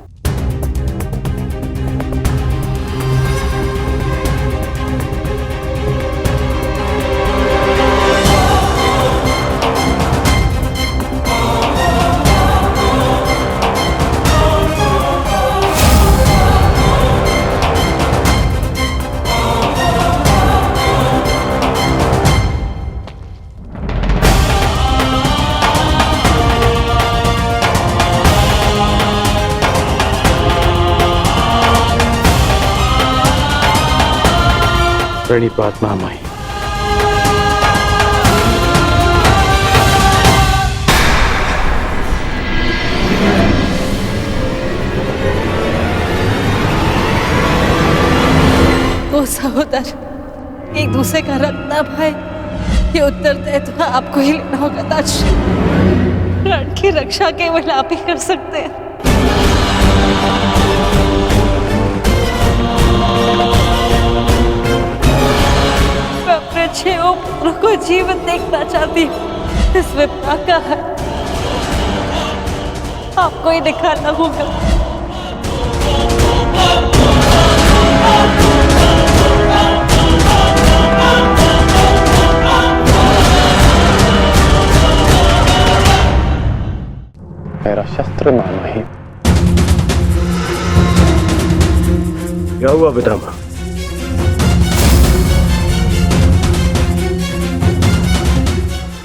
प्रणिपात महामहिम। दो सहोदर एक दूसरे का रक्त न भाई, ये उत्तरदायित्व आपको ही लेना होगा ताजश्री। रण की रक्षा केवल आप ही कर सकते हैं। मैं अपने 6 पुत्रों को जीवित देखना चाहती हूँ। इस विपदा का है आपको ही दिखाना होगा। मेरा शस्त्र महामहिम। क्या हुआ पितामह?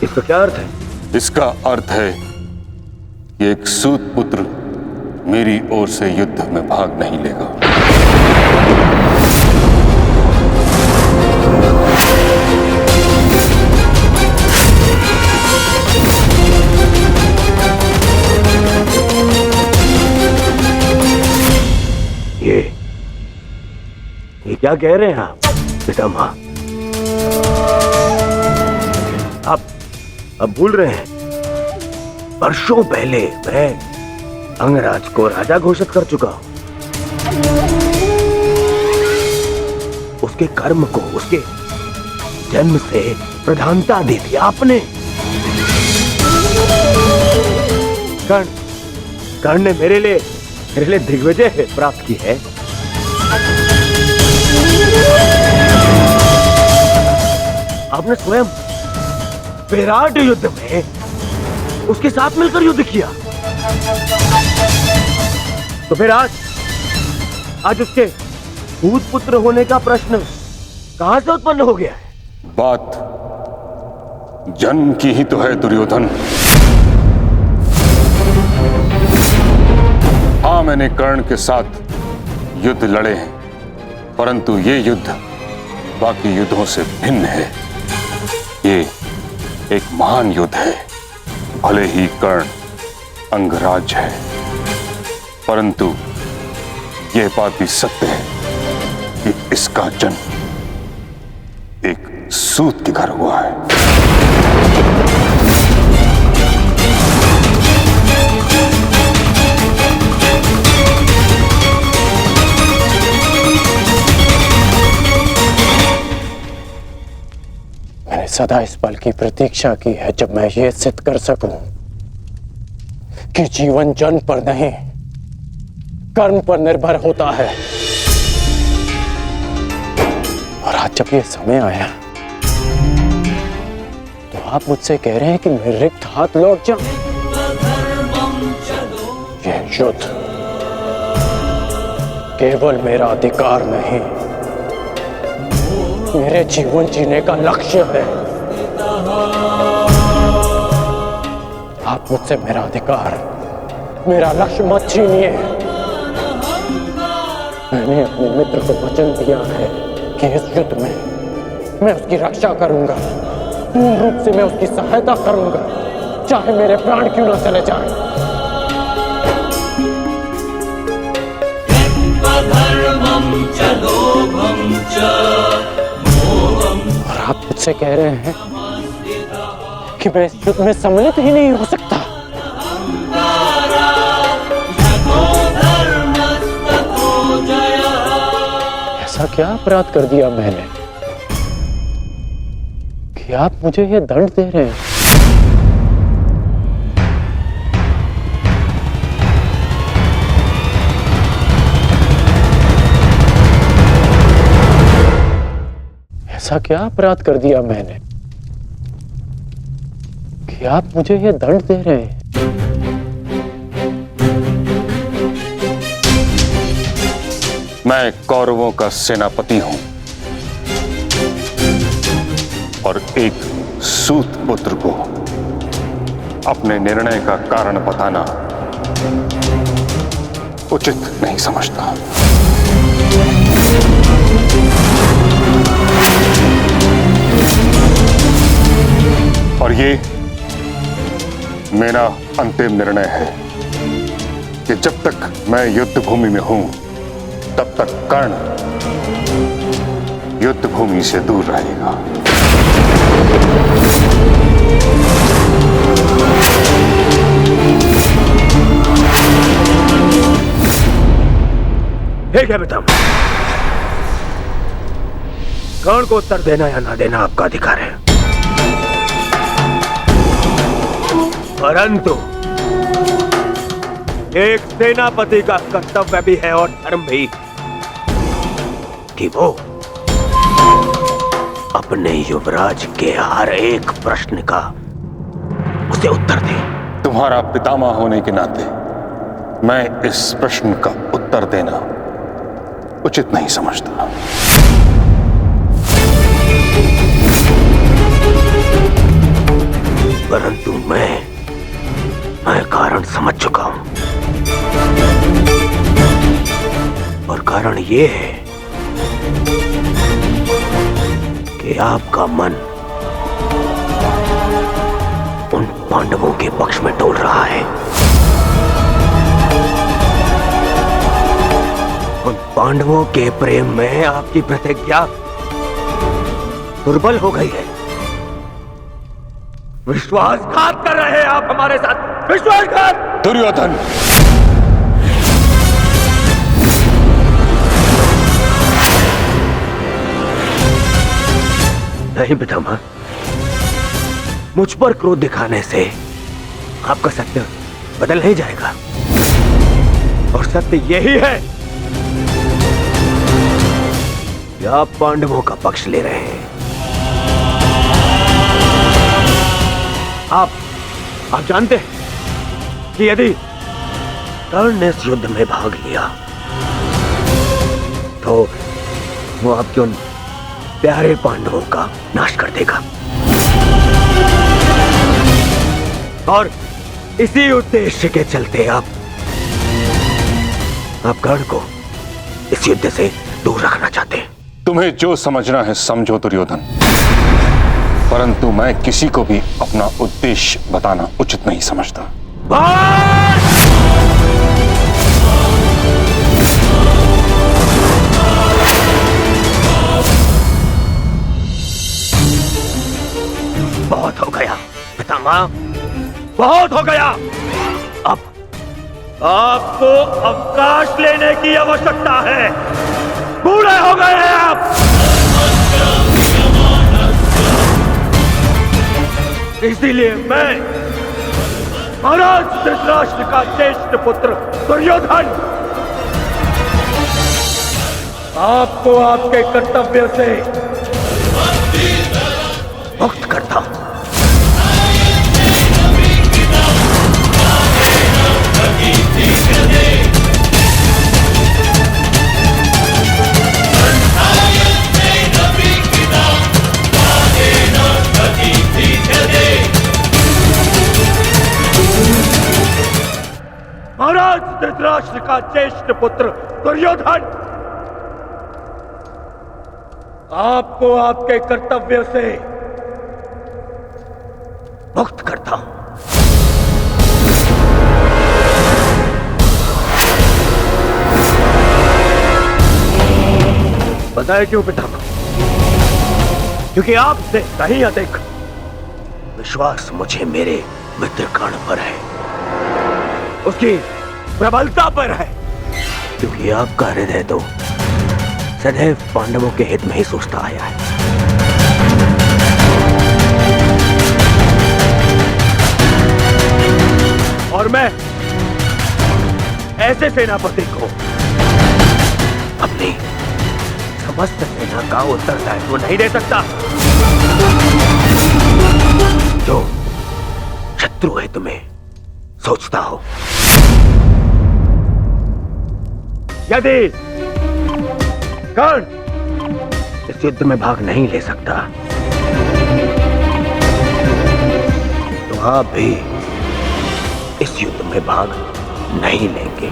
इसका क्या अर्थ है? इसका अर्थ है कि एक सूत पुत्र मेरी ओर से युद्ध में भाग नहीं लेगा। ये क्या कह रहे हैं आप पितामह? आप अब भूल रहे हैं, वर्षों पहले मैं अंगराज को राजा घोषित कर चुका हूं। उसके कर्म को, उसके जन्म से प्रधानता दी थी आपने। कर्ण ने मेरे लिए दिग्विजय प्राप्त की है। आपने स्वयं विराट युद्ध में उसके साथ मिलकर युद्ध किया। तो फिर आज उसके भूत पुत्र होने का प्रश्न कहां से उत्पन्न हो गया है? बात जन्म की ही तो है दुर्योधन। हाँ, मैंने कर्ण के साथ युद्ध लड़े हैं, परंतु ये युद्ध बाकी युद्धों से भिन्न है। ये एक महान युद्ध है। भले ही कर्ण अंगराज है, परंतु यह बात भी सत्य है कि इसका जन्म एक सूत के घर हुआ है। सदा इस पल की प्रतीक्षा की है जब मैं ये सिद्ध कर सकूं कि जीवन जन्म पर नहीं, कर्म पर निर्भर होता है। और आज जब ये समय आया तो आप मुझसे कह रहे हैं कि मैं रिक्त हाथ लौट जाऊं। यह युद्ध केवल मेरा अधिकार नहीं, मेरे जीवन जीने का लक्ष्य है। आप मुझसे मेरा अधिकार, मेरा लक्ष्य मत छीनिए। मैंने अपने मित्र को वचन दिया है कि इस युद्ध में मैं उसकी रक्षा करूंगा, पूर्ण रूप से मैं उसकी सहायता करूंगा, चाहे मेरे प्राण क्यों ना चले जाएं। और आप मुझसे कह रहे हैं कि मैं इस युद्ध में सम्मिलित ही नहीं हो सकता। ऐसा क्या अपराध कर दिया मैंने कि आप मुझे यह दंड दे रहे हैं? ऐसा क्या अपराध कर दिया मैंने कि आप मुझे यह दंड दे रहे हैं? मैं कौरवों का सेनापति हूं और एक सूत पुत्र को अपने निर्णय का कारण बताना उचित नहीं समझता। और ये मेरा अंतिम निर्णय है कि जब तक मैं युद्ध भूमि में हूं तब तक कर्ण युद्ध भूमि से दूर रहेगा। ठीक है पितामह, कर्ण को उत्तर देना या ना देना आपका अधिकार है, परंतु एक सेनापति का कर्तव्य भी है और धर्म भी कि वो अपने युवराज के हर एक प्रश्न का उसे उत्तर दे। तुम्हारा पितामह होने के नाते मैं इस प्रश्न का उत्तर देना उचित नहीं समझता। परंतु मैं कारण समझ चुका हूं और कारण ये है कि आपका मन उन पांडवों के पक्ष में डोल रहा है। उन पांडवों के प्रेम में आपकी प्रतिज्ञा दुर्बल हो गई है। विश्वासघात कर रहे हैं आप हमारे साथ, विश्वासघात। दुर्योधन, नहीं पितामह, मुझ पर क्रोध दिखाने से आपका सत्य बदल नहीं जाएगा और सत्य यही है कि आप पांडवों का पक्ष ले रहे हैं। आप जानते हैं कि यदि कर्ण ने इस युद्ध में भाग लिया तो वो आपके उन प्यारे पांडवों का नाश कर देगा और इसी उद्देश्य के चलते आप कर्ण को इस युद्ध से दूर रखना चाहते हैं। तुम्हें जो समझना है समझो दुर्योधन, परंतु मैं किसी को भी अपना उद्देश्य बताना उचित नहीं समझता। बहुत हो गया पितामह, बहुत हो गया। अब आपको अवकाश लेने की आवश्यकता है। बूढ़े हो गए हैं आप। इसीलिए मैं महाराज धृतराष्ट्र का ज्येष्ठ पुत्र दुर्योधन आपको आपके कर्तव्य से मुक्त करता हूं। महाराज धृतराष्ट्र का ज्येष्ठ पुत्र दुर्योधन आपको आपके कर्तव्य से मुक्त करता हूं। बताए क्यों पितामह? क्योंकि आपसे कहीं अधिक विश्वास मुझे मेरे मित्र कर्ण पर है, उसकी प्रबलता पर है। क्योंकि आपका हृदय तो सदैव पांडवों के हित में ही सोचता आया है। और मैं ऐसे सेनापति को अपनी समस्त सेना का उत्तरदायित्व नहीं दे सकता जो शत्रु हित में सोचता हो। यदि कर्ण इस युद्ध में भाग नहीं ले सकता तो आप भी इस युद्ध में भाग नहीं लेंगे।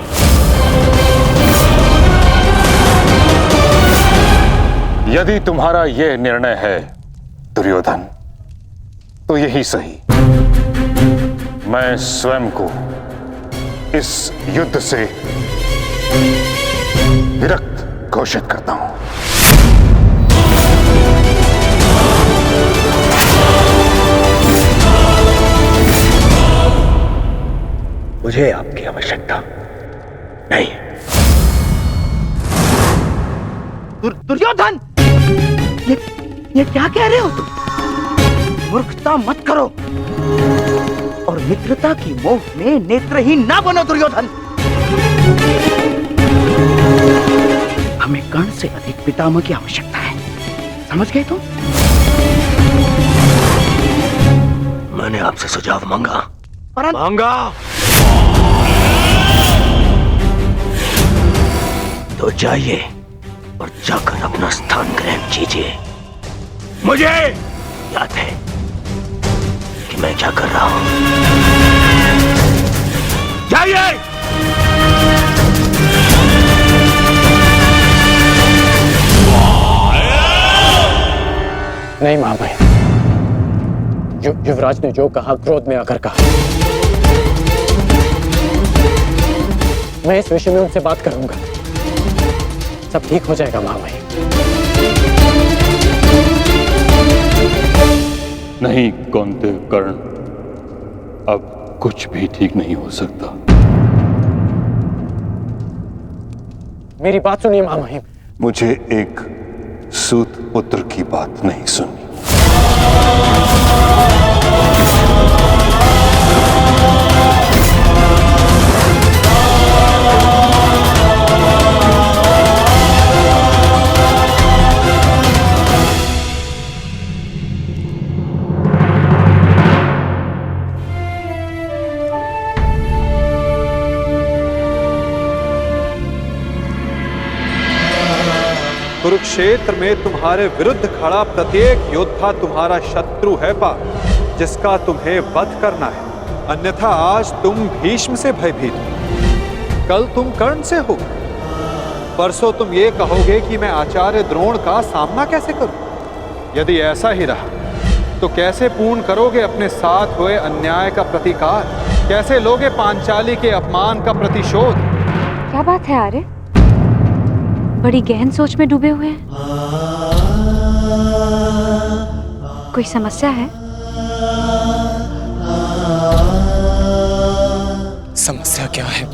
यदि तुम्हारा यह निर्णय है दुर्योधन तो यही सही। मैं स्वयं को इस युद्ध से विरक्त घोषित करता हूं। मुझे आपकी आवश्यकता नहीं। दुर्योधन, ये क्या कह रहे हो तुम? मूर्खता मत करो और मित्रता की मोह में नेत्रहीन ना बनो दुर्योधन। हमें कर्ण से अधिक पितामह की आवश्यकता है, समझ गए तुम? मैंने आपसे सुझाव मांगा। मांगा तो जाइए और जाकर अपना स्थान ग्रहण कीजिए। मुझे याद है कि मैं क्या कर रहा हूं। जाइए। नहीं महामहिम, युवराज ने जो कहा क्रोध में आकर कहा। मैं इस विषय में उनसे बात करूंगा, सब ठीक हो जाएगा महामहिम। नहीं कौन्तेय कर्ण, अब कुछ भी ठीक नहीं हो सकता। मेरी बात सुनिए महामहिम। मुझे एक सूत पुत्र की बात नहीं सुननी। कुरुक्षेत्र में तुम्हारे विरुद्ध खड़ा प्रत्येक योद्धा तुम्हारा शत्रु है पार्थ, जिसका तुम्हें वध करना है। अन्यथा आज तुम भीष्म से भयभीत हो, कल तुम कर्ण से हो, परसों तुम ये कहोगे कि मैं आचार्य द्रोण का सामना कैसे करूं। यदि ऐसा ही रहा तो कैसे पूर्ण करोगे अपने साथ हुए अन्याय का प्रतिकार? कैसे लोगे पांचाली के अपमान का प्रतिशोध? क्या बात है आर्य, बड़ी गहन सोच में डूबे हुए हैं। कोई समस्या है? समस्या क्या है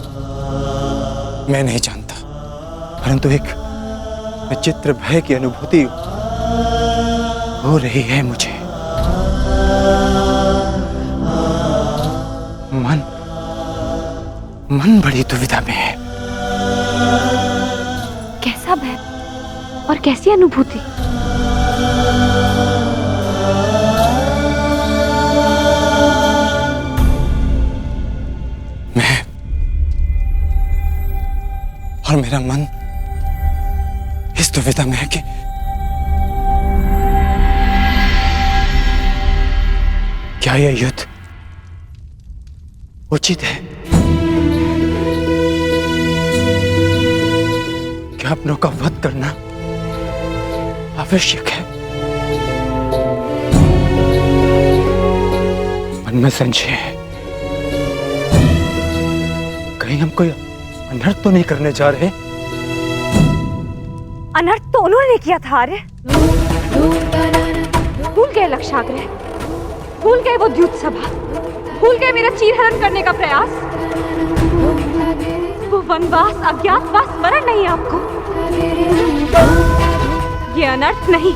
मैं नहीं जानता, परंतु एक विचित्र भय की अनुभूति हो रही है मुझे। मन बड़ी दुविधा में है। कैसा भय और कैसी अनुभूति? मैं और मेरा मन इस दुविधा में है कि क्या यह युद्ध उचित है? क्या अपनों का वध करना आवश्यक है? मन में संशय है, कहीं हम कोई अनर्थ तो नहीं करने जा रहे? अनर्थ तो उन्होंने किया था आर्य। भूल गए लक्षाग्रह, भूल गए वो द्यूत सभा, भूल गए मेरा चीरहरण करने का प्रयास। वो वनवास अज्ञातवास स्मरण नहीं आपको? ये अनर्थ नहीं,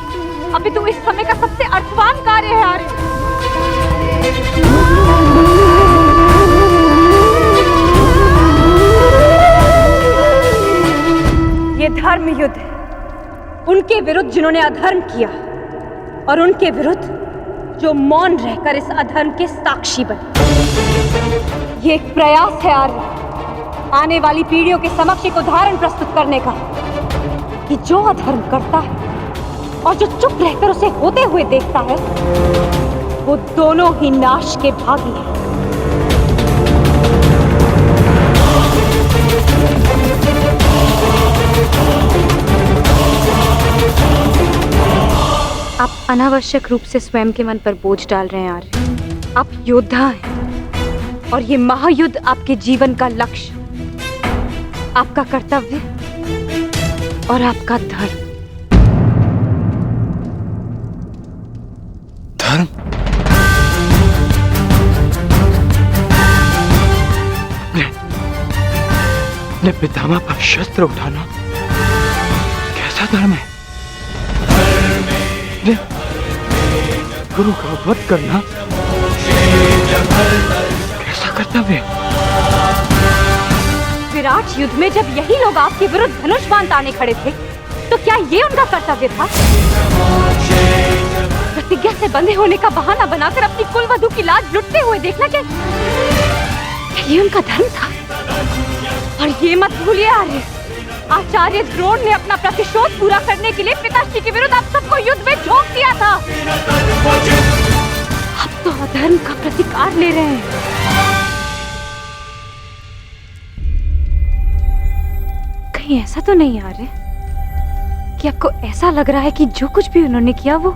अभी तो इस समय का सबसे अर्थवान कार्य है आर्य। ये धर्म युद्ध है, उनके विरुद्ध जिन्होंने अधर्म किया और उनके विरुद्ध जो मौन रहकर इस अधर्म के साक्षी बने। ये एक प्रयास है आर्य, आने वाली पीढ़ियों के समक्ष एक उदाहरण प्रस्तुत करने का कि जो अधर्म करता है और जो चुप रहकर उसे होते हुए देखता है, वो दोनों ही नाश के भागी हैं। आप अनावश्यक रूप से स्वयं के मन पर बोझ डाल रहे हैं आर्य। आप योद्धा हैं और ये महायुद्ध आपके जीवन का लक्ष्य, आपका कर्तव्य और आपका धर्म। धर्म? अपने पितामह पर शस्त्र उठाना कैसा धर्म है? गुरु का वध करना कैसा कर्तव्य? विराट युद्ध में जब यही लोग आपके विरुद्ध धनुष बाण ताने खड़े थे, तो क्या ये उनका कर्तव्य था? प्रतिज्ञा से बंधे होने का बहाना बनाकर अपनी कुलवधू की लाज लुटते हुए देखना, क्या ये उनका धर्म था? और ये मत भूलिए आर्य, आचार्य द्रोण ने अपना प्रतिशोध पूरा करने के लिए पिताश्री के विरुद्ध आप सबको युद्ध में झोंक दिया था। आप तो अधर्म का प्रतिकार ले रहे हैं। कहीं ऐसा तो नहीं आ रहा कि आपको ऐसा लग रहा है कि जो कुछ भी उन्होंने किया वो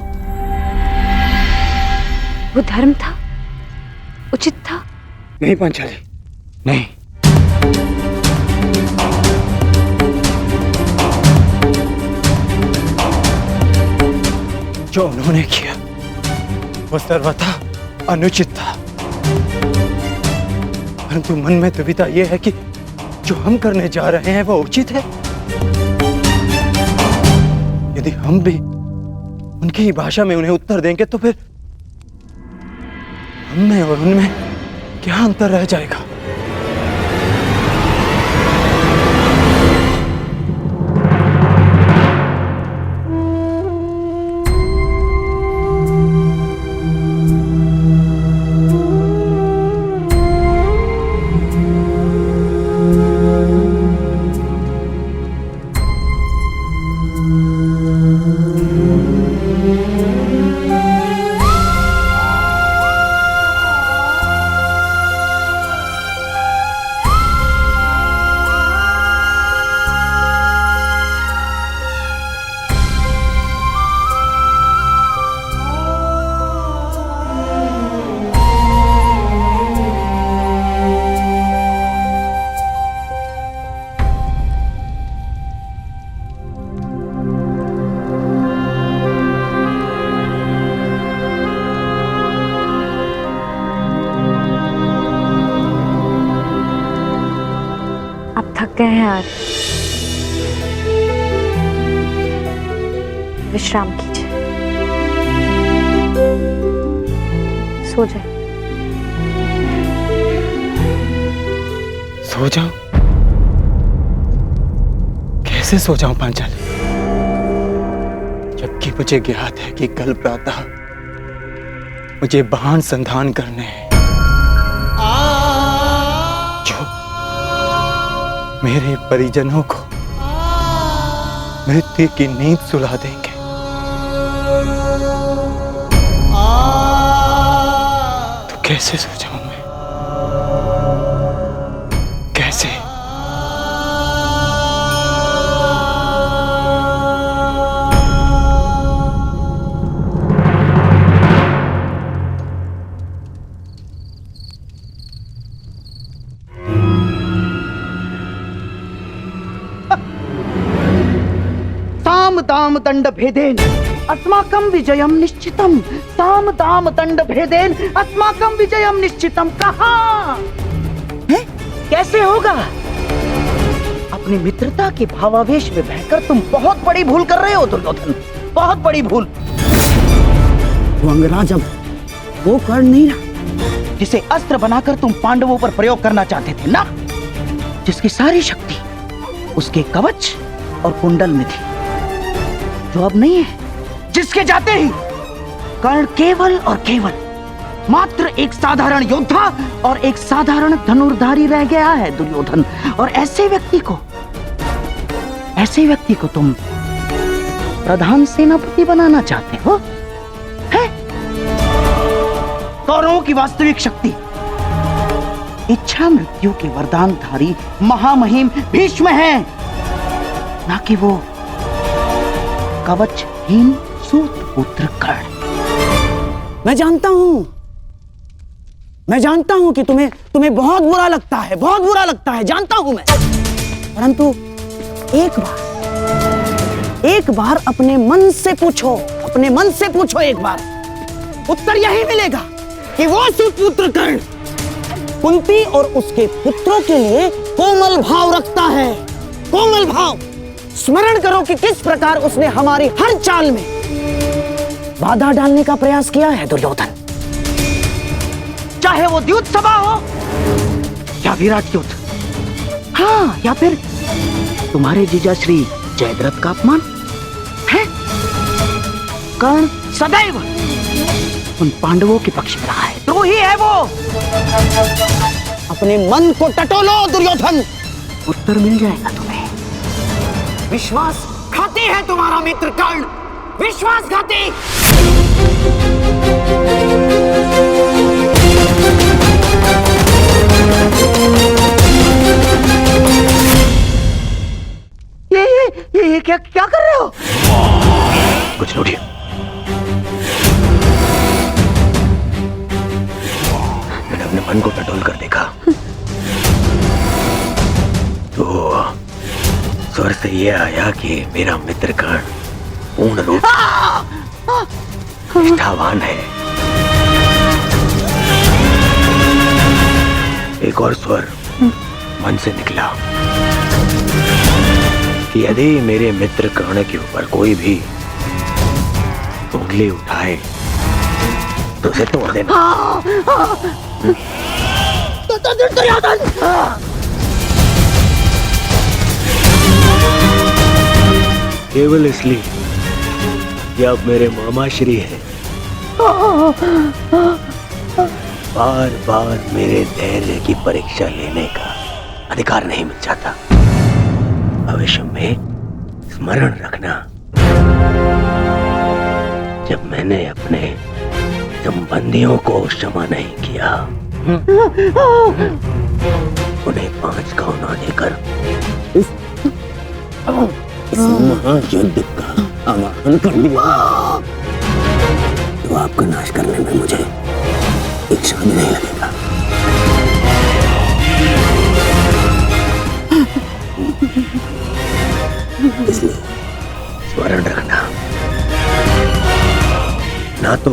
धर्म था, उचित था? नहीं पांचाली, नहीं। जो उन्होंने किया वो सर्वथा अनुचित था, परंतु मन में दुविधा यह है कि जो हम करने जा रहे हैं वो उचित है। यदि हम भी उनकी ही भाषा में उन्हें उत्तर देंगे तो फिर हममें और उनमें क्या अंतर रह जाएगा? गए हैं आज, विश्राम कीजिए, सो जाए। सो जाऊं? कैसे सो जाऊं पांचाली, जबकि मुझे ज्ञात है कि कल प्रातः मुझे बाण संधान करने हैं जो मेरे परिजनों को मृत्यु की नींद सुला देंगे। तो कैसे सो जाऊं मैं? कैसे? साम दाम दंड भेदेन अस्माकं विजयम निश्चितम। साम दाम दंड भेदेन अस्माकं विजयम निश्चितम। कहाँ है? कैसे होगा? अपनी मित्रता के भावावेश में बहकर तुम बहुत बड़ी भूल कर रहे हो दुर्योधन, बहुत बड़ी भूल। वो अंगराजम, वो कर्ण नहीं ना जिसे अस्त्र बनाकर तुम पांडवों पर प्रयोग करना चाहते थे ना, जिसकी सारी शक्ति उसके कवच और कुंडल में थी, जो अब नहीं है, जिसके जाते ही कर्ण केवल और केवल मात्र एक साधारण योद्धा और एक साधारण धनुर्धारी रह गया है दुर्योधन। और ऐसे व्यक्ति को तुम प्रधान सेनापति बनाना चाहते हो? है? कौरवों की वास्तविक शक्ति इच्छा मृत्यु के वरदानधारी महामहिम भीष्म है, ना कि वो कवचहीन सूत पुत्र कर्ण। मैं जानता हूं कि तुम्हें बहुत बुरा लगता है, जानता हूं मैं। परंतु एक बार अपने मन से पूछो एक बार, उत्तर यही मिलेगा कि वो सूत पुत्र कर्ण कुंती और उसके पुत्रों के लिए कोमल भाव रखता है, कोमल भाव। स्मरण करो कि किस प्रकार उसने हमारी हर चाल में बाधा डालने का प्रयास किया है दुर्योधन। चाहे वो द्यूत सभा हो या विराट युद्ध, हाँ, या फिर तुम्हारे जीजा श्री जयद्रथ का अपमान है। कर्ण सदैव उन पांडवों के पक्ष में रहा है, द्रोही है वो। अपने मन को टटोलो दुर्योधन, उत्तर मिल जाएगा तुम्हें। विश्वासघाती है तुम्हारा मित्र कर्ण, विश्वासघाती। ये क्या कर रहे हो? कुछ लूटिए। मैंने अपने मन को टटोल कर देखा तो स्वर से यह आया कि मेरा मित्र कर्ण पूर्ण रूप निष्ठावान है। एक और स्वर मन से निकला कि यदि मेरे मित्र कर्ण के ऊपर कोई भी उंगली उठाए तो उसे तोड़ देना। केवल इसलिए कि आप मेरे मामा श्री हैं, बार बार मेरे धैर्य की परीक्षा लेने का अधिकार नहीं मिल जाता। भविष्य में स्मरण रखना, जब मैंने अपने संबंधियों को क्षमा नहीं किया, उन्हें 5 गांव ना देकर इस महायुद्ध का आह्वान कर दिया, तो आपका नाश करने में मुझे एक क्षण भी नहीं लगेगा। इसलिए स्मरण रखना, ना तो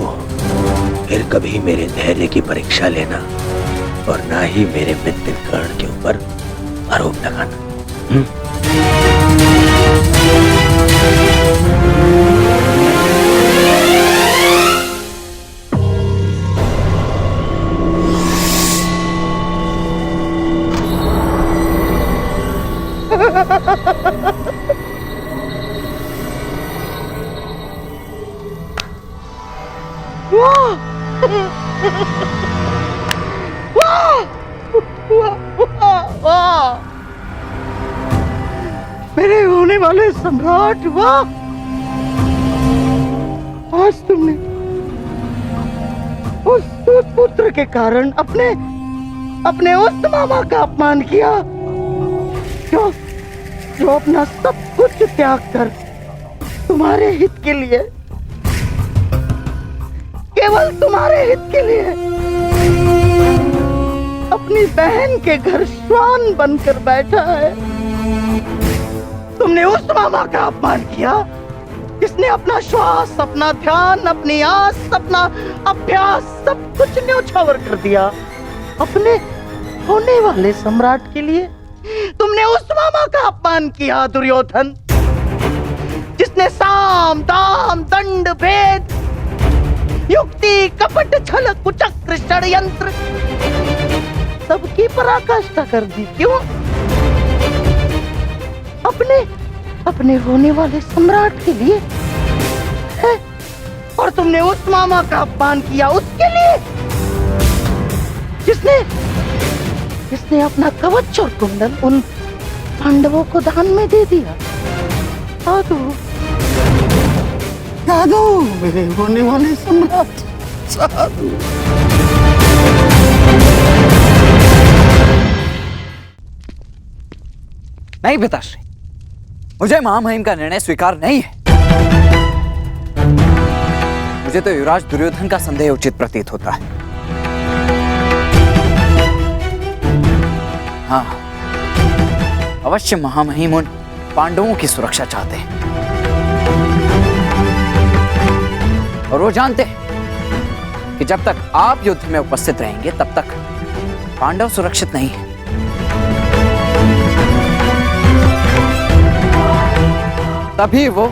फिर कभी मेरे धैर्य की परीक्षा लेना और ना ही मेरे मित्र कर्ण के ऊपर आरोप लगाना। वाह! मेरे होने वाले सम्राट, वाह! आज तुमने उस पुत्र के कारण अपने उस मामा का अपमान किया जो अपना सब कुछ त्याग कर तुम्हारे हित के लिए, केवल तुम्हारे हित के लिए अपनी बहन के घर श्वान बनकर बैठा है। तुमने उस मामा का अपमान किया जिसने अपना श्वास, अपना ध्यान, अपनी आस, अपना अभ्यास सब कुछ न्योछावर कर दिया अपने होने वाले सम्राट के लिए। तुमने उस मामा का अपमान किया दुर्योधन, जिसने साम दाम दंड भेद, युक्ति कपट छल कुचक्र षड्यंत्र सबकी पराकाष्ठा कर दी। क्यों? अपने होने वाले सम्राट के लिए है? और तुमने उस मामा का अपमान किया उसके लिए जिसने अपना कवच और कुंडल उन पांडवों को दान में दे दिया। साधु मेरे होने वाले सम्राट, साधु। नहीं पिताश्री, मुझे महामहिम का निर्णय स्वीकार नहीं है। मुझे तो युवराज दुर्योधन का संदेह उचित प्रतीत होता है। हाँ, अवश्य महामहिम उन पांडवों की सुरक्षा चाहते हैं और वो जानते हैं कि जब तक आप युद्ध में उपस्थित रहेंगे तब तक पांडव सुरक्षित नहीं है। तभी वो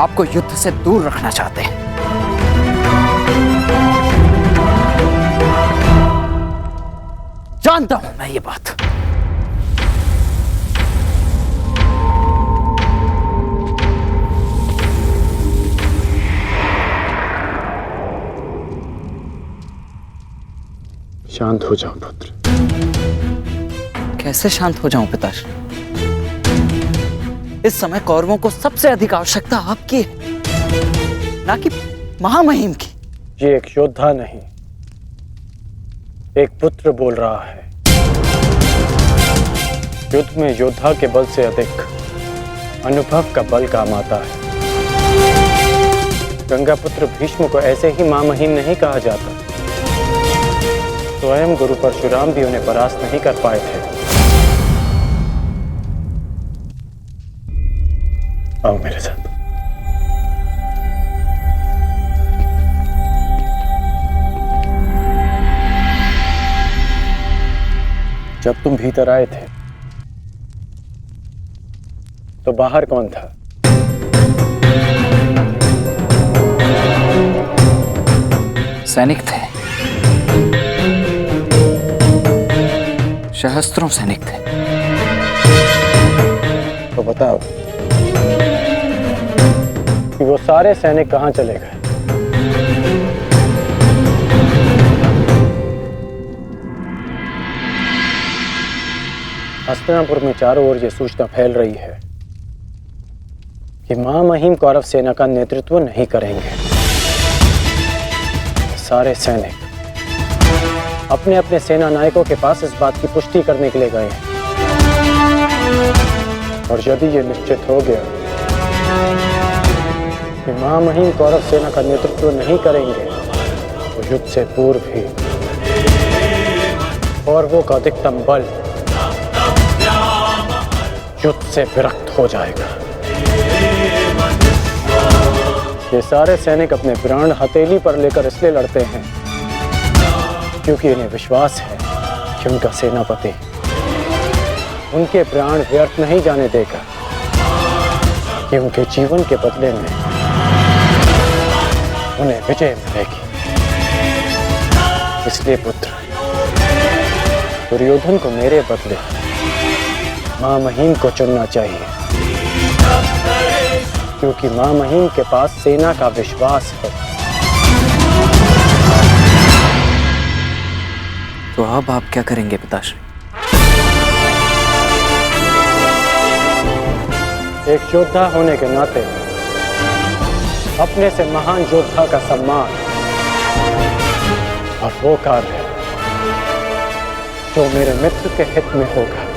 आपको युद्ध से दूर रखना चाहते हैं। जानता हूं मैं ये बात। शांत हो जाओ पुत्र। कैसे शांत हो जाऊं पिताश्री? इस समय कौरवों को सबसे अधिक आवश्यकता आपकी है, ना कि महामहिम की। ये एक योद्धा नहीं, एक पुत्र बोल रहा है। युद्ध में योद्धा के बल से अधिक अनुभव का बल काम आता है। गंगापुत्र भीष्म को ऐसे ही महामहिम नहीं कहा जाता। स्वयं गुरु परशुराम भी उन्हें परास्त नहीं कर पाए थे। आओ मेरे साथ। जब तुम भीतर आए थे तो बाहर कौन था? सैनिक थे, सहस्त्रों सैनिक थे। तो बताओ कि वो सारे सैनिक कहां चले गए? हस्तिनापुर में चारों ओर ये सूचना फैल रही है कि महामहिम कौरव सेना का नेतृत्व नहीं करेंगे। सारे सैनिक अपने अपने सेना नायकों के पास इस बात की पुष्टि करने के लिए गए हैं। और यदि ये निश्चित हो गया कि महामहिम कौरव सेना का नेतृत्व नहीं करेंगे तो युद्ध से पूर्व ही कौरवों का अधिकतम बल युद्ध से विरक्त हो जाएगा। ये सारे सैनिक अपने प्राण हथेली पर लेकर इसलिए लड़ते हैं क्योंकि इन्हें विश्वास है कि उनका सेनापति उनके प्राण व्यर्थ नहीं जाने देगा, कि उनके जीवन के बदले में उन्हें विजय मिलेगी। इसलिए पुत्र, दुर्योधन को मेरे बदले मां महीम को चुनना चाहिए, क्योंकि मां महीम के पास सेना का विश्वास है। तो अब आप क्या करेंगे पिताश्री? एक योद्धा होने के नाते अपने से महान योद्धा का सम्मान और वो कार्य जो मेरे मित्र के हित में होगा